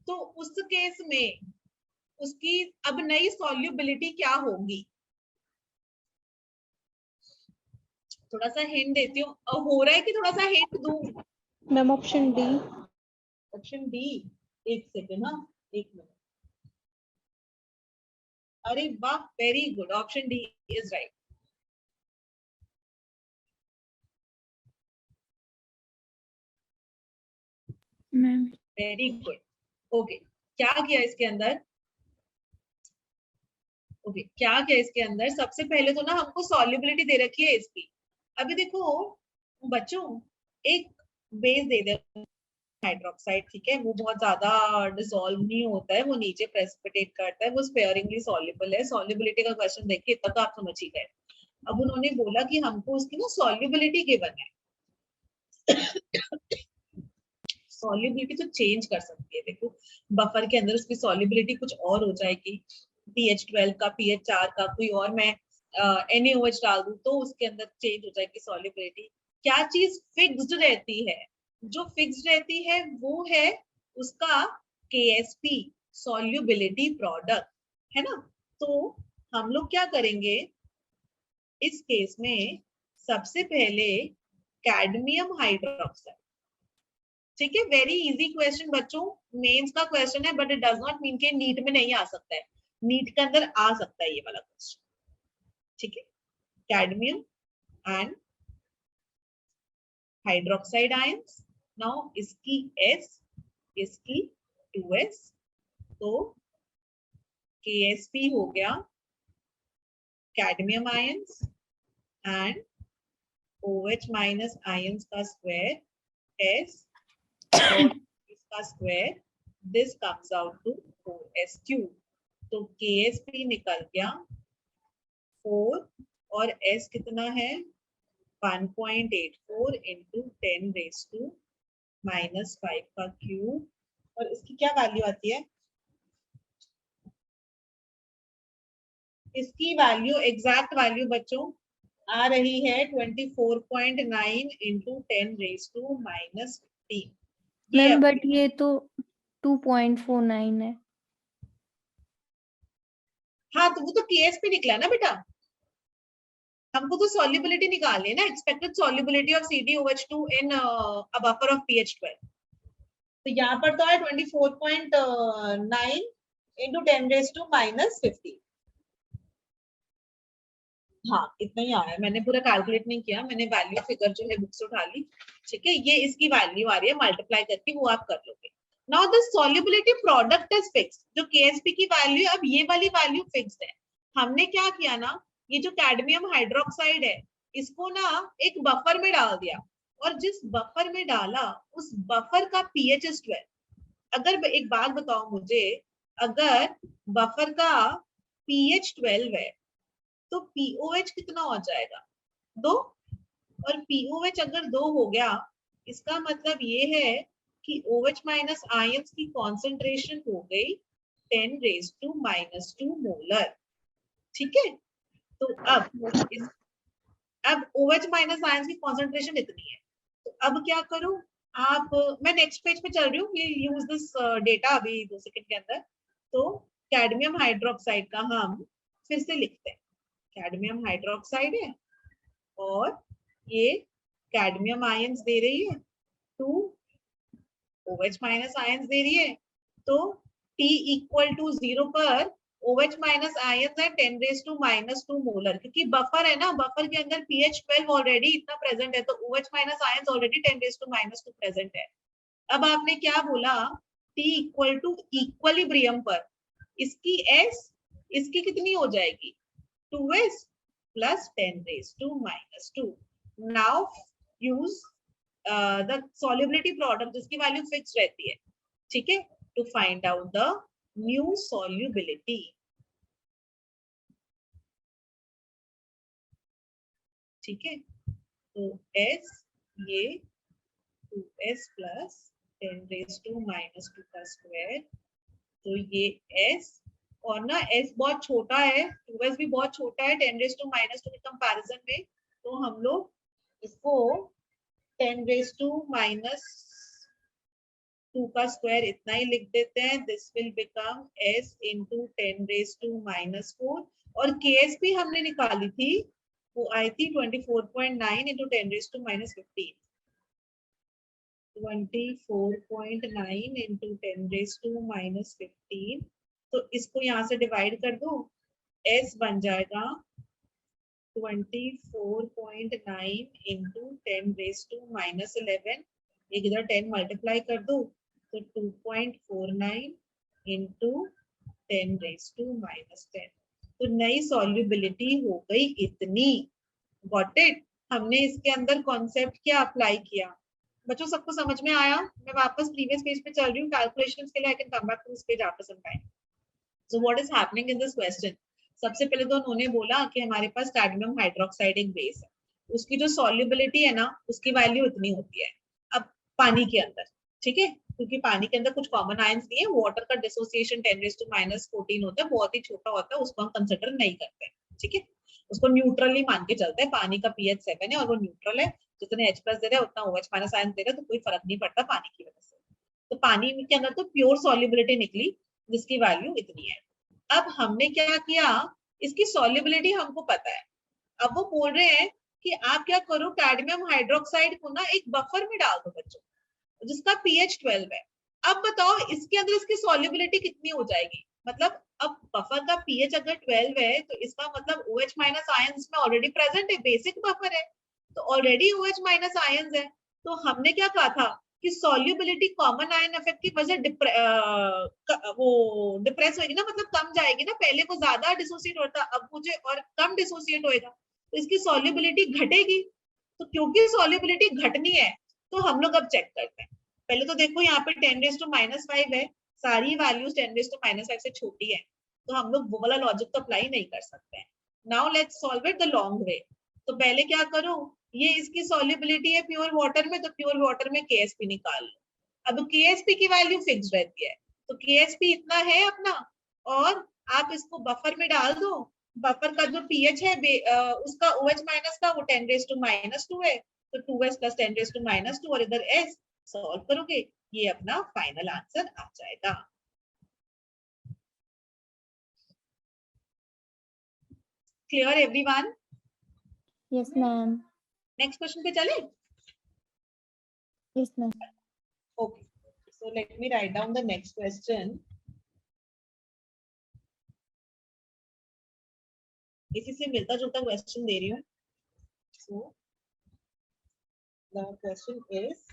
तो उस केस में उसकी अब नई सॉल्युबिलिटी क्या होगी? थोड़ा सा हिंट देती हूँ, हो रहा है कि थोड़ा सा हिंट दूं? Ma'am option D. Option D, एक सेकेंड, हाँ एक मिनट। अरे वाह, very good, option D is right. Ma'am very good. Okay, क्या किया इसके अंदर? ओके, क्या किया इसके अंदर? सबसे पहले तो ना हमको सॉल्युबिलिटी दे रखी है इसकी। अभी देखो बच्चों, एक बेस दे दे हाइड्रोक्साइड, ठीक है? वो बहुत ज्यादा डिसॉल्व नहीं होता है, वो नीचे प्रेसिपिटेट करता है, वो स्पेयरिंगली सॉल्युबल है। सॉल्युबिलिटी का क्वेश्चन देखिए, तक आप समझ ही गए। अब उन्होंने बोला कि हमको उसकी ना सॉल्युबिलिटी गिवन है। सॉल्युबिलिटी तो चेंज कर सकती है, देखो बफर के अंदर उसकी सॉल्युबिलिटी कुछ और हो जाएगी, पीएच 12 का, पीएच 4 का, कोई और मैं NaOH डाल दूं तो उसके अंदर चेंज हो जाएगी सॉल्युबिलिटी। क्या चीज फिक्स्ड रहती है? जो फिक्स्ड रहती है वो है उसका KSP, सॉल्युबिलिटी प्रोडक्ट, है ना? तो हम लोग क्या करेंगे इस केस में? सबसे पहले कैडमियम हाइड्रोक्साइड, ठीक है? वेरी इजी क्वेश्चन बच्चों, मेंस का क्वेश्चन है, but it does not mean के नीट में नहीं आ सकता है, नीट के अंदर आ सकता है ये वाला क्वेश्चन, ठीक है? Cadmium and hydroxide ions, now इसकी S, इसकी 2S, तो KSP हो गया cadmium ions and OH minus ions का स्क्वायर S, और इसका का square, this comes out to 4s cube. तो KSP निकल गया 4 और S कितना है 1.84 इंटू 10 रेज टू -5 का क्यूब। और इसकी क्या वैल्यू आती है, इसकी वैल्यू एग्जैक्ट वैल्यू बच्चों आ रही है 24.9 into 10 raise to -15। Ma'am but ये तो 2.49 है। हाँ तो वो तो KSP निकला ना बेटा, हमको तो सॉल्युबिलिटी निकालनी है ना, expected solubility of CdOH2 in a buffer of pH 12। तो यहाँ पर तो है 24.9 इंटू 10 रेज टू -15। हाँ इतना ही आया, मैंने पूरा कैलकुलेट नहीं किया, मैंने वैल्यू फिगर जो है बुक से उठा ली। ठीक है, ये इसकी वैल्यू आ रही है, मल्टीप्लाई करके वो आप कर लोगे। Now the solubility product is fixed, जो KSP की वैल्यू, अब ये वाली वैल्यू फिक्स्ड है। हमने क्या किया ना, ये जो कैडमियम हाइड्रोक्साइड है इसको ना एक बफर में डाल दिया, और जिस बफर में डाला उस बफर का pH इज 12। अगर एक बात बताओ मुझे, अगर बफर का pH 12 है तो POH कितना हो जाएगा 2, और POH अगर 2 हो गया इसका मतलब ये है कि OH माइनस आयंस की कॉन्सेंट्रेशन हो गई 10 रेज टू -2 मोलर। ठीक है, तो अब OH माइनस आयंस की कॉन्सेंट्रेशन इतनी है, तो अब क्या करूं आप, मैं नेक्स्ट पेज पे चल रही हूँ, ये यूज दिस डेटा अभी 2 सेकंड के अंदर। तो कैडमियम हाइड्रोक्साइड का हम फिर से लिखते हैं, कैडमियम हाइड्रोक्साइड है और ये कैडमियम आयंस दे रही है 2, OH माइनस आयंस दे रही है, तो T इक्वल टू 0 पर OH माइनस आयंस है 10 रेज टू -2 मोलर, क्योंकि बफर है ना, बफर के अंदर pH 12 ऑलरेडी इतना प्रेजेंट है, तो OH minus ions already 10 raise to -2 present है। अब आपने क्या बोला, T इक्वल टू इक्विलिब्रियम पर इसकी S, इसकी कितनी हो जाएगी 2s plus 10 raised to -2. Now use the solubility product जिसकी वैल्यू फिक्स रहती है, ठीक है, to find out the new solubility। ठीक है, तो S ये 2s plus 10 raised to -2 का स्क्वायर, तो ये S, और ना S बहुत छोटा है, 2s भी बहुत छोटा है 10 रेज टू -2 के कंपैरिजन में, तो हम लोग इसको 10 रेज टू -2 का स्क्वायर इतना ही लिख देते हैं। This will become S into 10 raise to -4, और KSP हमने निकाली थी, वो आई थी 24.9 into 10 raise to -15, 24.9 into 10 raise to -15। तो इसको यहाँ से डिवाइड कर दो, S बन जाएगा 24.9 इंटू 10 रेज टू -11, एक इधर 10 मल्टीप्लाई कर दो, तो 2.49 इंटू 10 रेज टू -10। तो नई सॉल्युबिलिटी हो गई इतनी। गॉट इट, हमने इसके अंदर कॉन्सेप्ट क्या अप्लाई किया बच्चों, सबको समझ में आया? मैं वापस प्रीवियस पेज पे चल रही हूँ, कैलकुलेशंस के लिए I can come back to this page after some time. So what is happening in this question? सबसे पहले तो उन्होंने बोला कि हमारे पास कैडमियम हाइड्रोक्साइड एक बेस है, उसकी जो सॉल्युबिलिटी है ना उसकी वैल्यू इतनी होती है अब पानी के अंदर, ठीक है, क्योंकि पानी के अंदर कुछ कॉमन आयंस नहीं है, वाटर का डिसोसिएशन 10 रेज टू -14 होता है, बहुत ही छोटा होता है, उसको हम कंसिडर नहीं करते, ठीक है, उसको न्यूट्रल ही मान के चलते हैं। पानी का pH 7 है और वो न्यूट्रल है, जितने H+ दे रहे हैं उतना OH माइनस आयंस दे रहे हैं, तो कोई फर्क नहीं पड़ता पानी की वजह से। तो पानी के अंदर तो प्योर सॉल्युबिलिटी निकली जिसकी वैल्यू इतनी है। अब हमने क्या किया, इसकी सॉल्युबिलिटी हमको पता है, अब वो बोल रहे हैं कि आप क्या करो, कैडमियम हाइड्रोक्साइड को ना एक बफर में डाल दो बच्चों, जिसका pH 12 है। अब बताओ इसके अंदर इसकी सॉल्युबिलिटी कितनी हो जाएगी, मतलब अब बफर का pH अगर 12 है तो इसका मतलब OH माइनस आयंस में ऑलरेडी प्रेजेंट है, बेसिक बफर है, तो ऑलरेडी OH माइनस आयंस है। तो हमने क्या कहा था कि सॉल्युबिलिटी कॉमन आयन इफेक्ट की वजह वो डिप्रेस होगी ना, मतलब कम जाएगी ना, पहले वो ज्यादा डिसोसिएट होता अब मुझे और कम डिसोसिएट होएगा, तो इसकी सॉल्युबिलिटी घटेगी। तो क्योंकि सॉल्युबिलिटी घटनी है तो हम लोग अब चेक करते हैं, पहले तो देखो यहाँ पे 10⁻⁵ है, सारी वैल्यूज 10⁻⁵ से छोटी है, तो हम लोग वो वाला लॉजिक तो अप्लाई नहीं कर सकते हैं। Now let's solve it the long way. तो पहले क्या करो, ये इसकी सॉल्युबिलिटी है प्योर वाटर में, तो प्योर वाटर में KSP निकाल लो। अब KSP की वैल्यू फिक्स रहती है, तो KSP इतना है अपना, और आप इसको बफर में डाल दो। बफर का जो pH है उसका OH माइनस का वो 10⁻⁻² है, तो 2s + 10⁻², और इधर s सॉल्व करोगे, ये अपना फाइनल आंसर आ जाएगा। Clear everyone? Yes, ma'am. Next question पे चले? Yes, ma'am. Okay, so let me write down the next question. इसी से मिलता जुलता क्वेश्चन दे रही हूँ। So the question is,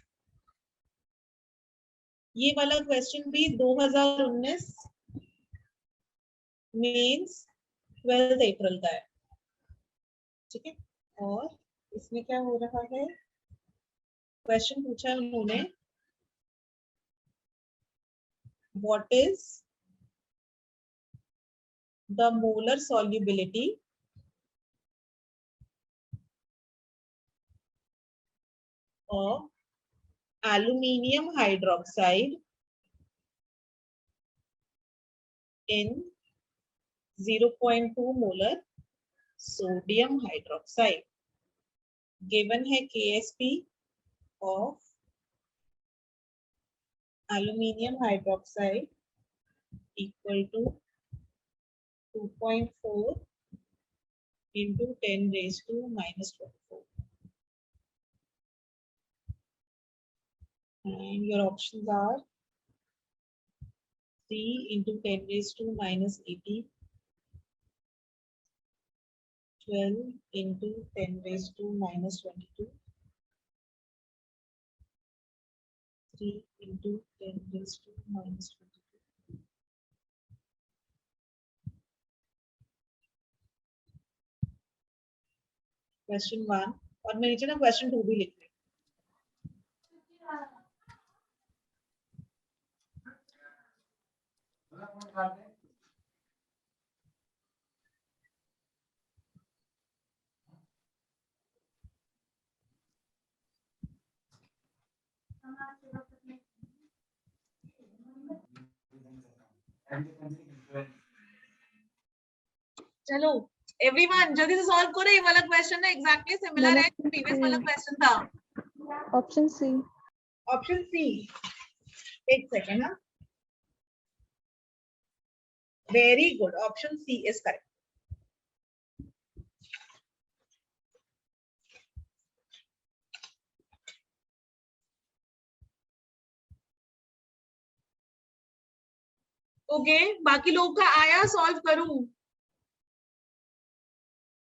ये वाला क्वेश्चन भी 2019 मीन्स 12 अप्रैल का है, ठीक है। और इसमें क्या हो रहा है, क्वेश्चन पूछा है उन्होंने, what is the molar solubility of aluminium hydroxide in 0.2 molar sodium hydroxide। given है KSP of aluminium hydroxide equal to 2.4 into 10⁻⁻²4, and your options are 3 into 10⁻⁻80, 12 into 10⁻⁻22, 3 into 10⁻⁻22। Question 1, और मैं नीचे ना क्वेश्चन 2 भी लिख रही हूँ। चलो एवरीवन जल्दी से सॉल्व करो, ये वाला क्वेश्चन ना एग्जैक्टली सिमिलर है प्रीवियस वाला क्वेश्चन था। Option C. ऑप्शन सी, एक सेकेंड। हाँ, very good, option C is correct. Okay, बाकी लोग का आया, सॉल्व करूं?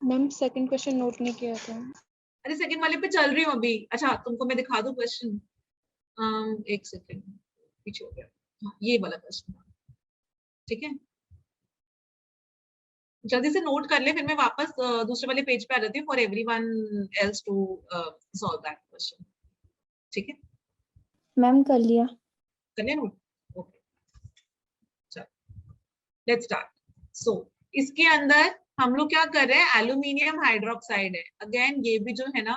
मैम सेकंड क्वेश्चन नोट नहीं किया था। अरे सेकंड वाले पे चल रही हूँ अभी। अच्छा तुमको मैं दिखा दूं क्वेश्चन, एक सेकंड पीछे हो गया। हाँ, ये वाला क्वेश्चन, ठीक है, जल्दी से नोट कर ले, फिर मैं वापस दूसरे वाले पेज पे आ जाती हूँ for everyone else to solve that question, ठीक है। मैम कर लिया। कर लिया नोट? ओके, चलो लेट्स स्टार्ट। सो इसके अंदर हम लोग क्या कर रहे हैं, एल्यूमिनियम हाइड्रोक्साइड है। अगेन ये भी जो है ना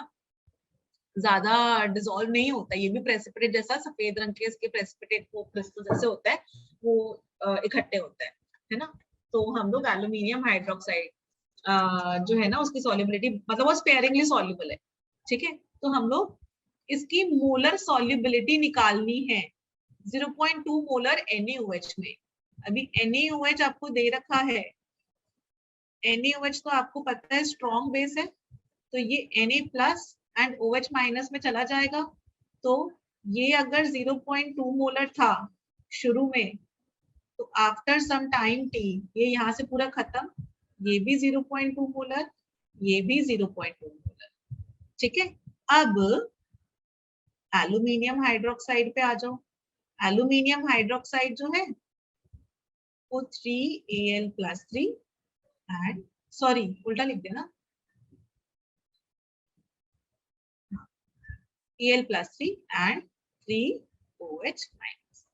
ज्यादा डिसॉल्व नहीं होता, ये भी प्रेसिपिटेट जैसा सफेद रंग के इसके प्रेसिपिटेट वो क्रिस्टल जैसे होता है, वो इकट्ठे होता है ना। तो हम लोग एल्यूमिनियम हाइड्रोक्साइड जो है ना उसकी सॉल्युबिलिटी मतलब वो स्पेयरिंगली सॉल्युबल है, ठीक है। तो हम लोग इसकी मोलर सॉल्युबिलिटी निकालनी है 0.2 मोलर NaOH में। अभी NaOH आपको दे रखा है, NaOH तो आपको पता है स्ट्रॉन्ग बेस है, तो ये Na+ एंड OH- में चला जाएगा। तो ये अगर 0.2 मोलर था शुरू में, तो आफ्टर सम टाइम t ये यहाँ से पूरा खत्म, ये भी 0.2 मोलर, ये भी 0.2 मोलर, ठीक है। अब एल्यूमिनियम हाइड्रोक्साइड पे आ जाओ। एल्यूमिनियम हाइड्रोक्साइड जो है वो 3Al+3 एंड सॉरी उल्टा लिख देना, Al+3 and 3 OH माइनस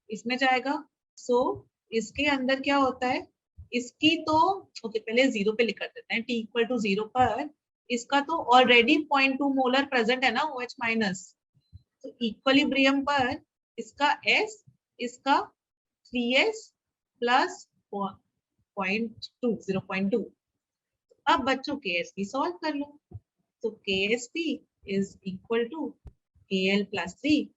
इसमें जाएगा। सो इसके अंदर क्या होता है, इसकी तो ओके पहले 0 पे लिख कर देते हैं, T इक्वल टू 0 पर इसका तो ऑलरेडी 0.2 मोलर प्रेजेंट है ना OH माइनस, तो इक्विलिब्रियम पर इसका S इसका 3S प्लस 0.2। अब बच्चों KSP सॉल्व कर लो, तो KSP is equal to Al plus 3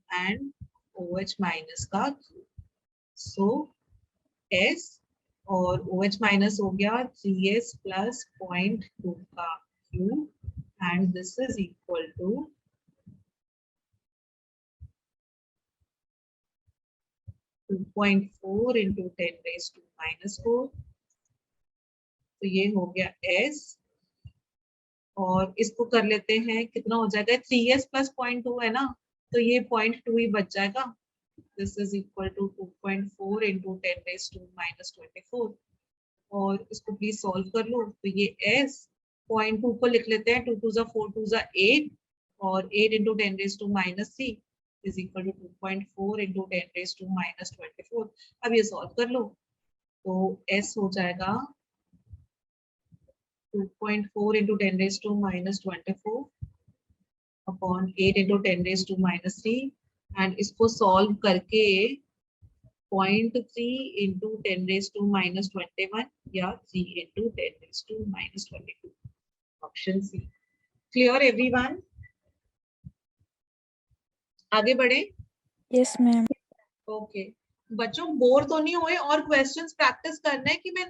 and OH minus का क्यूब। सो S और OH माइनस हो गया 3S प्लस 0.2 का cube and this is equal to 2.4 into 10 raised to minus 4। तो ये हो गया S और इसको कर लेते हैं, कितना हो जाएगा 3S प्लस 0.2 है ना, तो ये 0.2 ही बच जाएगा। This is equal to 2.4 into 10 raised to minus 24 और इसको प्लीज सॉल्व कर लो। तो ये S 0.2 को लिख लेते हैं, 2 2 जा 4 2 जा 8 और 8 into 10 raised to minus 3 is equal to 2.4 into 10 raised to minus 24। अब ये सॉल्व कर लो, तो S हो जाएगा 2.4 into 10 raised to minus 24 upon 8 into 10 raised to minus 3 and इसको सॉल्व करके 0.3 into 10 raised to minus 21 या 3 into 10 raised to minus 22। Option C. Clear everyone? आगे बढ़े? Yes ma'am. ओके बच्चों बोर तो नहीं हुए और क्वेश्चंस प्रैक्टिस करने हैं कि मैं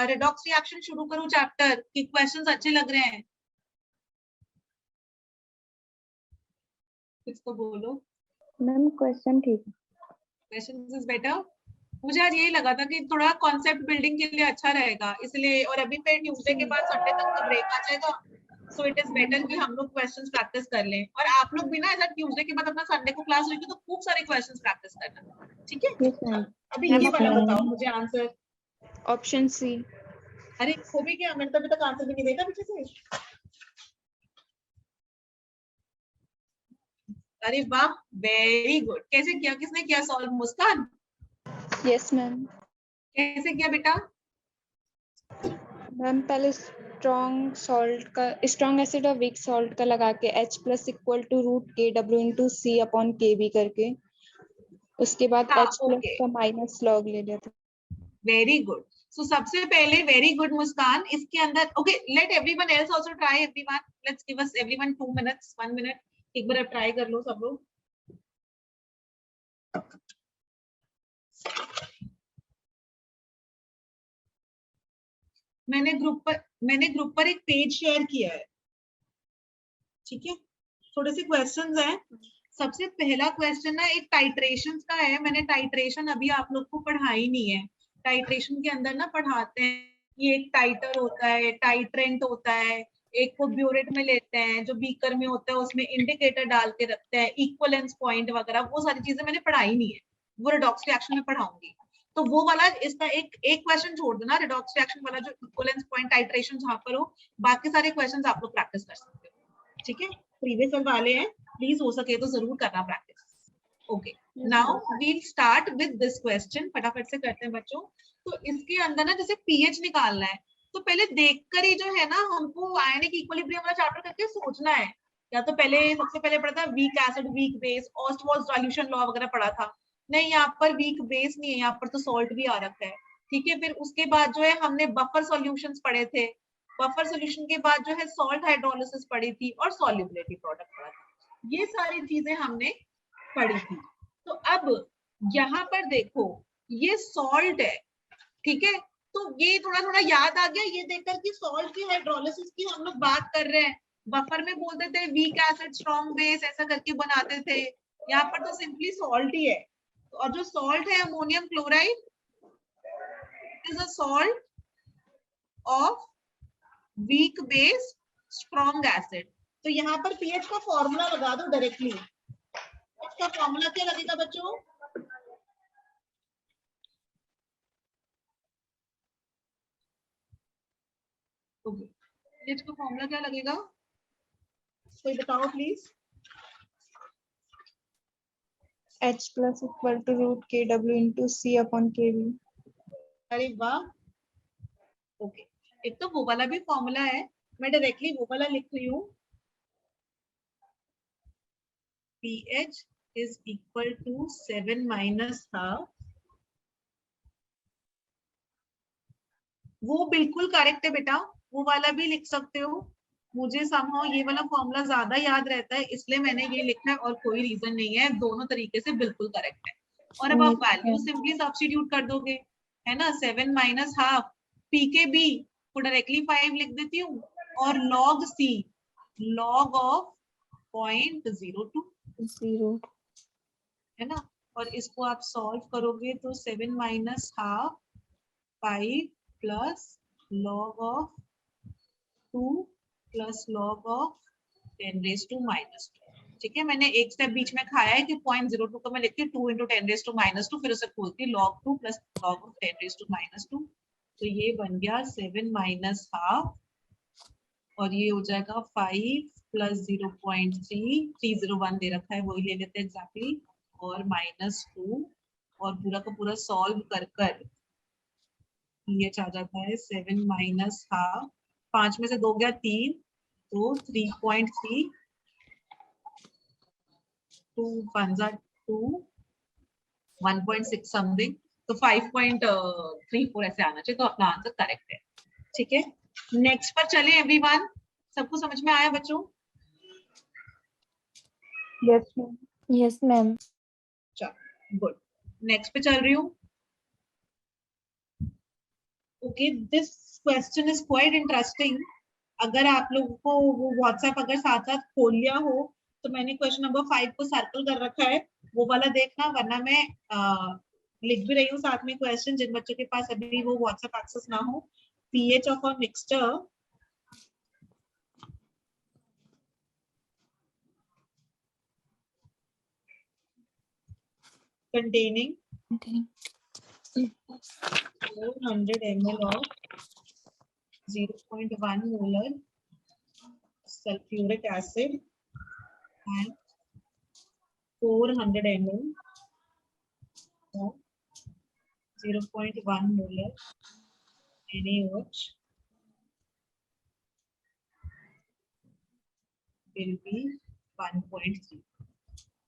रेडॉक्स रिएक्शन शुरू करूं चैप्टर कि क्वेश्चंस अच्छे लग रहे हैं? कुछ तो बोलो। मैम क्वेश्चन ठीक है। Questions is better. मुझे आज यही लगा था कि थोड़ा कॉन्सेप्ट बिल्डिंग के लिए अच्छा रहेगा इसलिए, और अभी फिर ट्यूसडे के बाद संडे तक तो ब्रेक आ जाएगा, सो इट इज बेटर कि हम लोग क्वेश्चंस प्रैक्टिस कर लें। और आप लोग भी ना ऐसा ट्यूसडे के बाद अपना संडे को क्लास होगी तो खूब सारे क्वेश्चंस प्रैक्टिस करना, ठीक है? Yes ma'am. अभी ये वाला बताओ मुझे आंसर। Option C. अरे वो भी क्या, मैंने तो अभी तक आंसर भी नहीं देखा पीछे से। अरे वाह वेरी गुड। कैसे किया, किसने किया सॉल्व? मुस्कान? Yes ma'am. कैसे किया बेटा? मैम पहले स्ट्रॉन्ग सॉल्ट का, स्ट्रॉन्ग एसिड और वीक सॉल्ट का लगा के H plus equal to root KW into C upon KB करके, उसके बाद हाँ, H प्लस का माइनस लॉग ले लिया था। Very good. सो सबसे पहले वेरी गुड मुस्कान, इसके अंदर okay let everyone else also try. Everyone let's give us everyone 2 minutes 1 minute, एक बार ट्राई कर लो सब लोग। मैंने ग्रुप पर एक पेज शेयर किया है, ठीक है? थोड़े से क्वेश्चंस हैं। सबसे पहला क्वेश्चन ना एक टाइट्रेशन का है। मैंने टाइट्रेशन अभी आप लोग को पढ़ाई नहीं है। टाइट्रेशन के अंदर ना पढ़ाते हैं कि एक टाइटर होता है, टाइट्रेंट होता है, एक को ब्यूरेट में लेते हैं जो बीकर में होता है, उसमें इंडिकेटर डाल के रखते हैं, इक्वलेंस पॉइंट वगैरह, वो सारी चीजें मैंने पढ़ाई नहीं है, वो रेडॉक्स रिएक्शन में पढ़ाऊंगी। तो वो वाला इसका एक क्वेश्चन छोड़ देना, रेडॉक्स रिएक्शन वाला जो इक्वलेंस पॉइंट टाइट्रेशन जहां पर हो, बाकी सारे क्वेश्चंस आप लोग प्रैक्टिस कर सकते हो, ठीक है? प्रीवियस ईयर वाले हैं, प्लीज हो सके तो जरूर करना practice. Okay now we'll start with this question. फटाफट से करते हैं बच्चों। तो इसके अंदर ना जैसे पीएच निकालना है तो पहले देखकर ही जो है ना हमको आयनिक इक्विलिब्रियम वाला चैप्टर करके सोचना है। या तो पहले सबसे पहले पढ़ा था weak acid weak base, Ostwald's solution law वगैरह पढ़ा था। नहीं यहाँ पर वीक बेस नहीं है, यहाँ पर तो सॉल्ट भी आ रखा है, ठीक है? फिर उसके बाद जो है हमने बफर सॉल्यूशंस पढ़े थे, बफर सॉल्यूशन के बाद जो है सॉल्ट हाइड्रोलिसिस पढ़ी थी और सॉल्युबिलिटी प्रोडक्ट पढ़ा था। ये सारी चीजें हमने पढ़ी थी। तो अब यहाँ पर देखो ये सॉल्ट है, ठीक है? तो ये थोड़ा थोड़ा याद आ गया ये देखकर कि सॉल्ट की हाइड्रोलिसिस की हम लोग बात कर रहे हैं। बफर में बोलते थे वीक एसिड स्ट्रॉन्ग बेस ऐसा करके बनाते थे, यहाँ पर तो सिंपली सॉल्ट ही है। और जो सॉल्ट है ammonium chloride is a salt of weak base strong acid. तो यहाँ पर पीएच का फॉर्मूला लगा दो डायरेक्टली। इसका फॉर्मूला क्या लगेगा बच्चों? पीएच का फॉर्मूला क्या लगेगा, कोई बताओ please. H plus equal to root KW into C upon KB. अरे वाह, ओके। एक तो वो वाला भी फॉर्मूला है, मैं डायरेक्टली वो वाला लिख रही हूँ, PH is equal to 7 minus half। वो बिल्कुल करेक्ट है बेटा, वो वाला भी लिख सकते हो। मुझे समहाउ ये वाला फॉर्मूला ज्यादा याद रहता है, इसलिए मैंने ये लिखा है और कोई रीजन नहीं है, दोनों तरीके से बिल्कुल करेक्ट है। और अब आप वैल्यू सिंपली सब्स्टिट्यूट कर दोगे, है ना। 7 माइनस हाफ पी के बी को डायरेक्टली 5 लिख देती हूँ, और लॉग सी लॉग ऑफ 0.02, 0 है ना। और इसको आप सॉल्व करोगे तो 7 minus half 5 plus log of 2 plus log of 10 raised to minus 2। ठीक है, मैंने एक स्टेप बीच में खाया है कि 0.02 को मैं लिखती हूँ 2 into 10 raised to minus 2, फिर उसे खोलती log 2 plus log of 10 raised to minus 2। तो ये बन गया 7 माइनस हाफ, और ये हो जाएगा 5 प्लस 0.301 दे रखा है, वही ले लेते हैं एग्जैक्टली, और माइनस 2, और पूरा का पूरा सॉल्व कर कर PH आ जाता है 7 माइनस हाफ, 5 में से 2 गया 3, तो 3.3, 2 पंजा 2, 1.6 समथिंग, तो 5.34 ऐसे आना चाहिए, तो अपना आंसर करेक्ट है। ठीक है, नेक्स्ट पर चले एवरीवन, सबको समझ में आया बच्चों? Yes, ma'am. yes ma'am चलो गुड, नेक्स्ट पे चल रही हूँ। Okay, this question is quite interesting. अगर आप लोगों को वो व्हाट्सएप अगर साथ साथ खोल लिया हो, तो मैंने क्वेश्चन नंबर 5 को सर्कल कर रखा है, वो वाला देखना, वरना मैं लिख भी रही हूँ साथ में क्वेश्चन, जिन बच्चों के पास अभी वो व्हाट्सएप एक्सेस ना हो। PH of a mixture containing 400 ml of 0.1 molar sulfuric acid and 400 ml of 0.1 molar NaOH will be 1.3.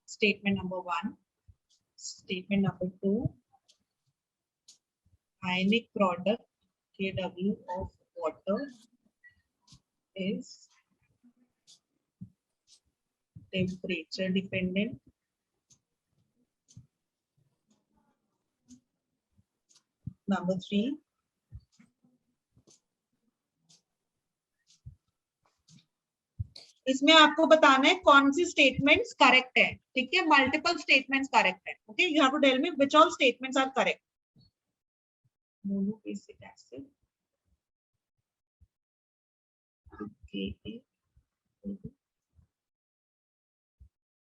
Statement number 1. Statement number 2. Ionic product Kw of water is temperature dependent. Number 3. इसमें आपको बताना है कौन सी statements correct है। ठीक है, multiple statements correct है। Okay, you have to tell me which all statements are correct. Monoacid acid Ka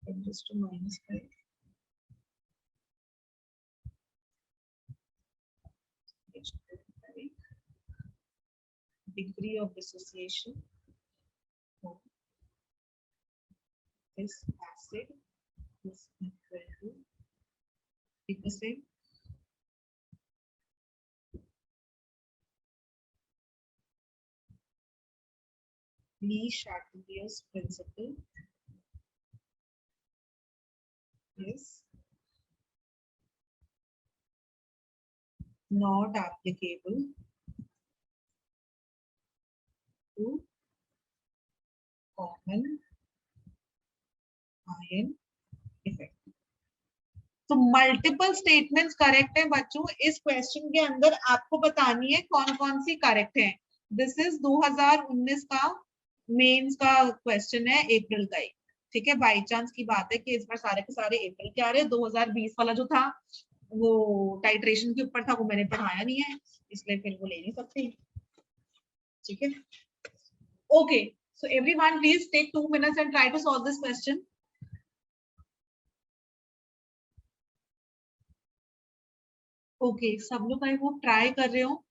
10⁻⁵. Degree of dissociation of this acid is equal to, ठीक है से, Le-Chatelier's principle is not applicable to common ion effect। तो multiple statements correct है बच्चों। इस question के अंदर आपको बतानी है कौन कौन सी करेक्ट है। दिस इज 2019 का मेंस का क्वेश्चन है, अप्रैल का ही। ठीक है, बाई चांस की बात है कि इस बार सारे के सारे अप्रैल के आ रहे। 2020 वाला जो था वो टाइट्रेशन के ऊपर था, वो मैंने पढ़ाया नहीं है, इसलिए फिर वो ले नहीं सकती। ठीक है, okay, so everyone please take 2 minutes and try to solve this question. Okay, सब लोग आई होप ट्राई कर रहे हो।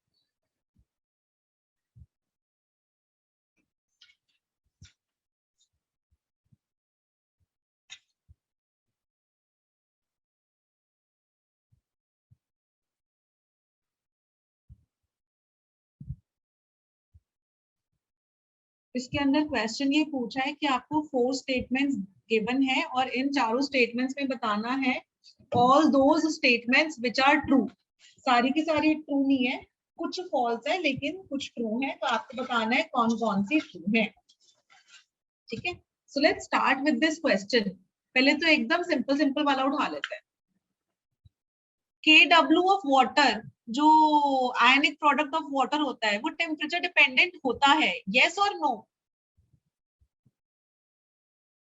इसके अंदर क्वेश्चन ये पूछा है कि आपको 4 स्टेटमेंट्स गिवन है और इन चारों स्टेटमेंट्स में बताना है all those statements which are true. सारी की सारी ट्रू नहीं है, कुछ फॉल्स है लेकिन कुछ ट्रू है, तो आपको बताना है कौन कौन सी ट्रू है। ठीक है, so let's start with this question. पहले तो एकदम सिंपल सिंपल वाला उठा लेते हैं। KW ऑफ वाटर, जो आयनिक प्रोडक्ट ऑफ वाटर होता है, वो टेम्परेचर डिपेंडेंट होता है, यस और नो?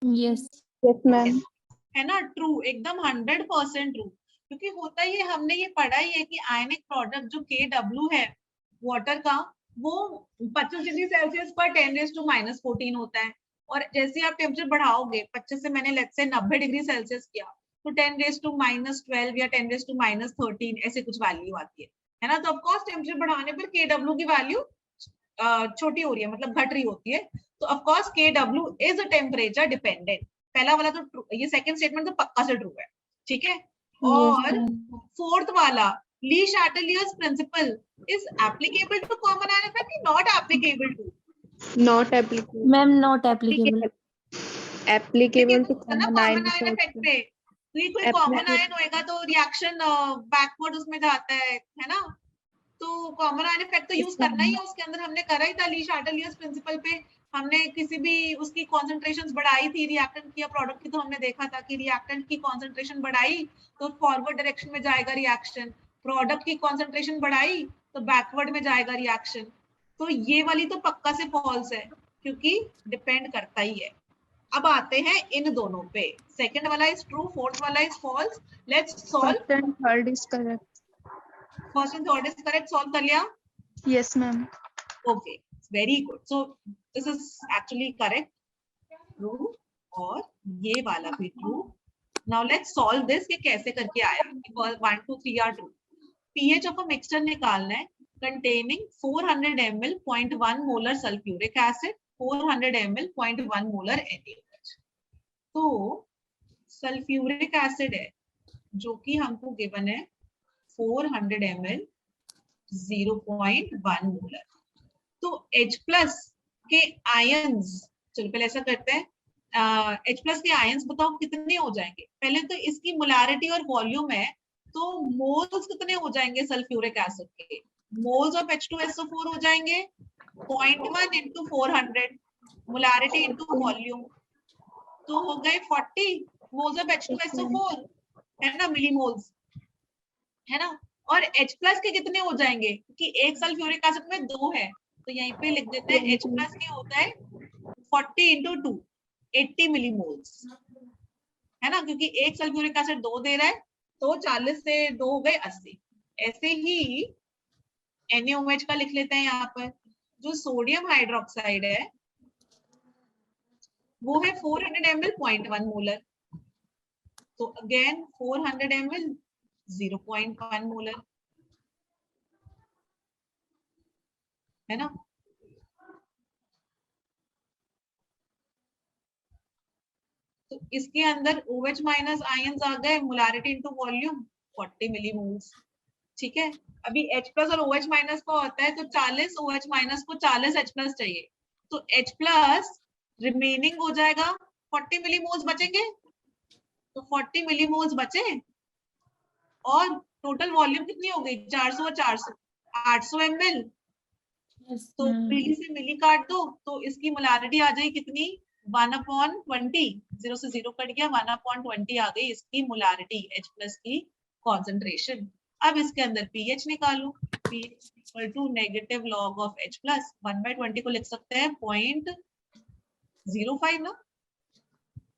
Yes yes ma'am. है ना, ट्रू, एकदम 100% ट्रू। क्योंकि होता ही है, हमने ये पढ़ा ही है कि आयनिक प्रोडक्ट जो KW है वाटर का, वो 25 डिग्री सेल्सियस पर 10⁻⁻14 होता है। और जैसे आप टेम्परेचर बढ़ाओगे, 25 से मैंने लेट्स से 90 डिग्री सेल्सियस किया, तो 10⁻12 या 10⁻13 ऐसे कुछ वैल्यू आती है ना। तो ऑफकोर्स टेम्परेचर बढ़ाने पर KW की वैल्यू छोटी हो रही है, मतलब घट रही होती है। तो of course KW is a temperature dependent. पहला वाला तो ट्रू, ये सेकंड स्टेटमेंट तो पक्का से ट्रू है। ठीक है, और फोर्थ वाला, Le Chatelier's principle is applicable to common ion effect, not applicable to? Not applicable ma'am, not applicable. Applicable to common common ion ion effect पे। तो ये कोई कॉमन आयन होएगा तो रिएक्शन बैकवर्ड उसमें जाता है ना। तो कॉमन आयन इफेक्ट तो यूज करना ही है, उसके अंदर हमने करा ही था ली शैटलियर्स प्रिंसिपल पे। हमने किसी भी उसकी कॉन्सेंट्रेशन बढ़ाई थी रिएक्टेंट की या प्रोडक्ट की, तो हमने देखा था कि रिएक्टेंट की कॉन्सेंट्रेशन बढ़ाई तो फॉरवर्ड डायरेक्शन में जाएगा रिएक्शन, प्रोडक्ट की कॉन्सेंट्रेशन बढ़ाई तो बैकवर्ड में जाएगा रिएक्शन। तो ये वाली तो पक्का से फॉल्स है, क्योंकि डिपेंड करता ही है। अब आते हैं इन दोनों पे, सेकंड वाला इज ट्रू, फोर्थ वाला is false. Let's solve. First and third is correct. First and third is correct, solve कर लिया? Yes ma'am. Okay, very good. So this is actually correct, true, और ये वाला भी true. Now let's solve this. ये कैसे करके आया? Because 1, 2, 3 are true. pH of a mixture निकालना है containing 400 ml 0.1 molar sulfuric acid, 400 ml 0.1 molar NaOH. तो sulfuric acid है जो कि हमको given है 400 ml 0.1 molar। तो H प्लस के आयंस, चलो पहले ऐसा करते हैं, H प्लस के आयंस बताओ कितने हो जाएंगे। पहले तो इसकी मोलारिटी और वॉल्यूम है, तो मोल्स कितने हो जाएंगे सल्फ्यूरिक एसिड के? मोल्स ऑफ H2SO4 हो जाएंगे 0.1 into 400 मोलारिटी इंटू वॉल्यूम, तो हो गए 40 मोल्स ऑफ H2SO4, है ना, मिलीमोल्स, है ना। और H प्लस के कितने हो जाएंगे, कि एक सल्फ्यूरिक एसिड में 2 है, तो यहीं पे लिख देते हैं H प्लस के होता है 40 into 2 80 मिलीमोल्स, है ना, क्योंकि एक सल्फ्यूरिक एसिड 2 दे रहा है, तो 40 से 2 हो गए 80। ऐसे ही NaOH का लिख लेते हैं यहाँ पर। जो सोडियम हाइड्रोक्साइड है वो है 400 ml 0.1 मोलर, तो अगेन 400 ml 0.1 मोलर, है ना। तो इसके अंदर OH माइनस आयंस आ गए, मोलारिटी इनटू वॉल्यूम 40 मिलीमोल्स। ठीक है, अभी H प्लस और OH माइनस का होता है, तो 40 OH माइनस को 40 H प्लस चाहिए, तो H प्लस रिमेनिंग हो जाएगा 40 मिलीमोल्स बचेंगे, तो 40 मिलीमोल्स बचे और टोटल वॉल्यूम कितनी हो गई 400 और 400 800 ml। तो मिली से मिली काट दो, तो इसकी मोलारिटी आ जाएगी कितनी 1/20, 0 से 0 कट गया, 1/20 आ गई इसकी मोलारिटी H प्लस की कॉन्सेंट्रेशन। अब इसके अंदर pH निकालो, pH equal to negative log of H plus 1/20 को लिख सकते हैं 0.05 ना,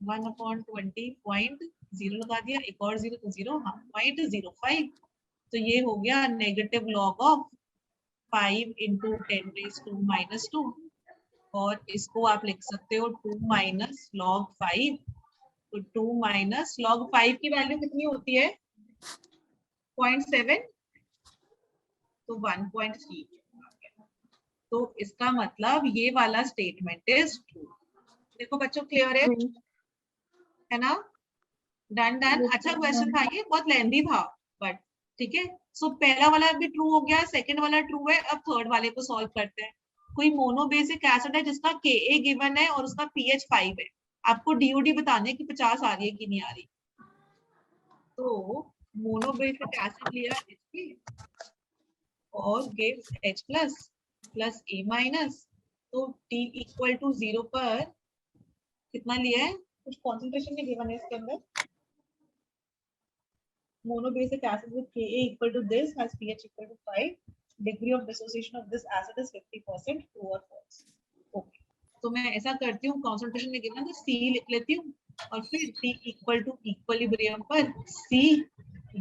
1/20 0 लगा दिया, एक और 0 तो 0, हाँ 0.05। तो ये हो गया नेगेटिव लॉग ऑफ 5 into 10⁻⁻², और इसको आप लिख सकते हो 2 माइनस लॉग 5। तो 2 माइनस लॉग 5 की वैल्यू कितनी होती है 0.7, तो 1.3। तो इसका मतलब ये वाला स्टेटमेंट इज ट्रू। देखो बच्चों क्लियर है ना, डन डन। अच्छा क्वेश्चन था ये, बहुत लेंथी था बट ठीक है। सो पहला वाला भी ट्रू हो गया, सेकंड वाला ट्रू है, अब थर्ड वाले को सॉल्व करते हैं। कोई मोनोबेसिक एसिड है जिसका Ka गिवन है और उसका pH 5 है, आपको DOD बताने की 50 आ रही है कि नहीं आ रही। तो मोनोबेसिक एसिड लिया H और gives H plus A minus, तो T इक्वल टू 0 पर कितना लिया है, कुछ कॉन्सेंट्रेशन में गिवन है इसके अंदर। Monobasic acid with Ka equal to this has pH equal to 5. Degree of dissociation of this acid is 50%. True or false? Okay. तो मैं ऐसा करती हूँ, कॉन्सेंट्रेशन में गिवन है तो C लिख लेती हूँ और फिर T इक्वल टू इक्विलिब्रियम पर C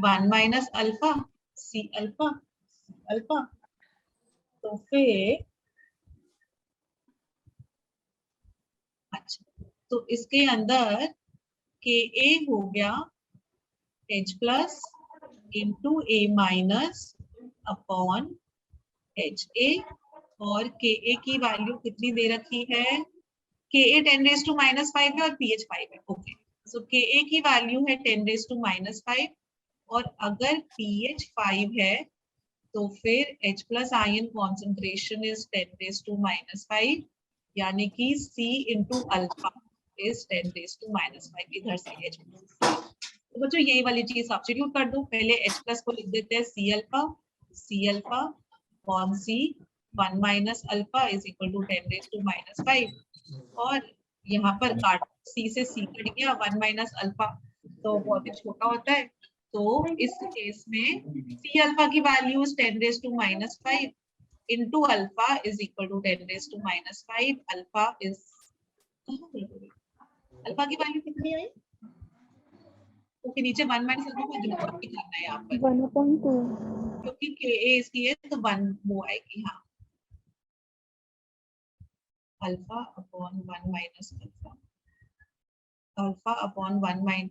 1 minus alpha C alpha alpha, तो फिर अच्छा, तो इसके अंदर Ka हो गया H plus into A minus upon HA और Ka की वैल्यू कितनी दे रखी है, Ka 10⁻⁻5 है और pH 5 है। ओके, सो Ka की वैल्यू है 10⁻⁵ और अगर pH 5 है तो फिर H plus ion concentration is 10⁻⁵, यानी कि C इंटू अल्फा इज 10⁻⁵, इधर से H प्लस। तो बच्चों यही वाली चीज सब्स्टिट्यूट कर दो, पहले H प्लस को लिख देते हैं C alpha upon C 1 minus alpha is equal to 10⁻⁵, और यहाँ पर काट C से C कट गया, 1 माइनस अल्फा तो बहुत ही छोटा होता है, तो इस केस में C अल्फा की value is 10⁻⁵ into alpha is equal to 10⁻⁵, alpha is, alpha की वैल्यू कितनी आई, क्योंकि नीचे 1 माइनस अल्फा को इग्नोर भी करना है यहाँ पर 1/2 क्योंकि Ka इसकी है तो 1 वो आएगी। हाँ, alpha upon 1 minus alpha upon 1 minus,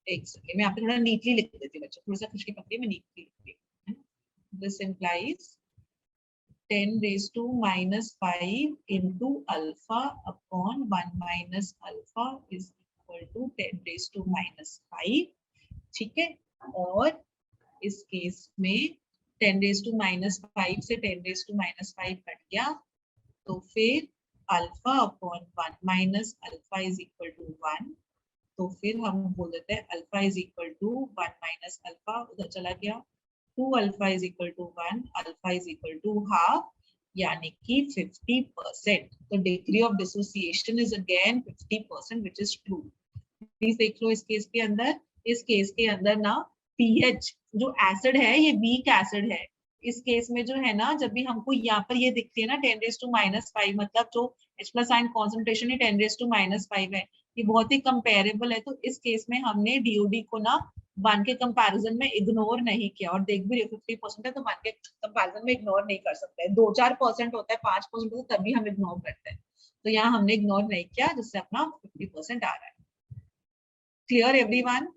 एक सेकेंड मैं यहाँ पे थोड़ा नीटली लिख देती हूँ बच्चों, थोड़ा सा खुशकी पकड़ी में नीटली लिखती हूँ। This implies 10⁻⁻5 into alpha upon 1 minus alpha is equal to 10⁻⁻5, ठीक है। और इस केस में 10⁻⁻5 से 10⁻⁻5 कट गया, तो फिर alpha upon 1 minus alpha is equal to 1, तो फिर हम बोल देते हैं alpha is equal to 1 minus alpha, उधर चला गया, 2 alpha is equal to 1, alpha is equal to half, यानी कि 50%। तो degree of dissociation is again 50%, which is true. Please देख लो इस केस के अंदर, इस केस के अंदर ना पीएच जो एसिड है ये वीक एसिड है। इस केस में जो है ना, जब भी हमको यहाँ पर ये दिखती है ना 10⁻⁻5, मतलब जो H प्लस आयन कॉन्सेंट्रेशन ही 10⁻�5 है, ये बहुत ही कंपेरेबल है। तो इस केस में हमने DOD को ना 1 के कंपैरिजन में इग्नोर नहीं किया, और देख भी 50% है तो 1 के कंपैरिजन में इग्नोर नहीं कर सकते। 2-4% होता है, 5% होता है, तभी हम इग्नोर करते हैं। तो यहाँ हमने इग्नोर नहीं किया, जिससे अपना 50% आ रहा है। Clear everyone?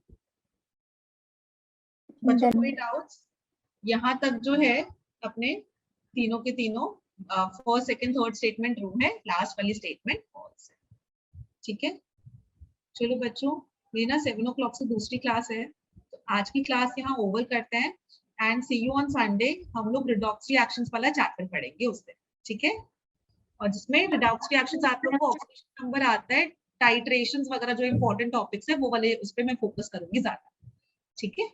बच्चों कोई डाउट्स? यहाँ तक जो है अपने तीनों के तीनों first second third statement true है, लास्ट वाली स्टेटमेंट फॉल्स है, ठीक है। चलो बच्चों, मेरी ना 7 o'clock से दूसरी क्लास है, तो आज की क्लास यहाँ ओवर करते हैं and see you on Sunday. हम लोग रिडॉक्स रिएक्शंस वाला चैप्टर पढ़ेंगे उस दिन, ठीक है। और जिसमें रिडॉक्स रिएक्शंस आप लोगों को ऑक्सीडेशन नंबर आता है, टाइट्रेशंस वगैरह जो इंपॉर्टेंट टॉपिक्स है वो वाले उस पे मैं फोकस करूंगी ज्यादा, ठीक है।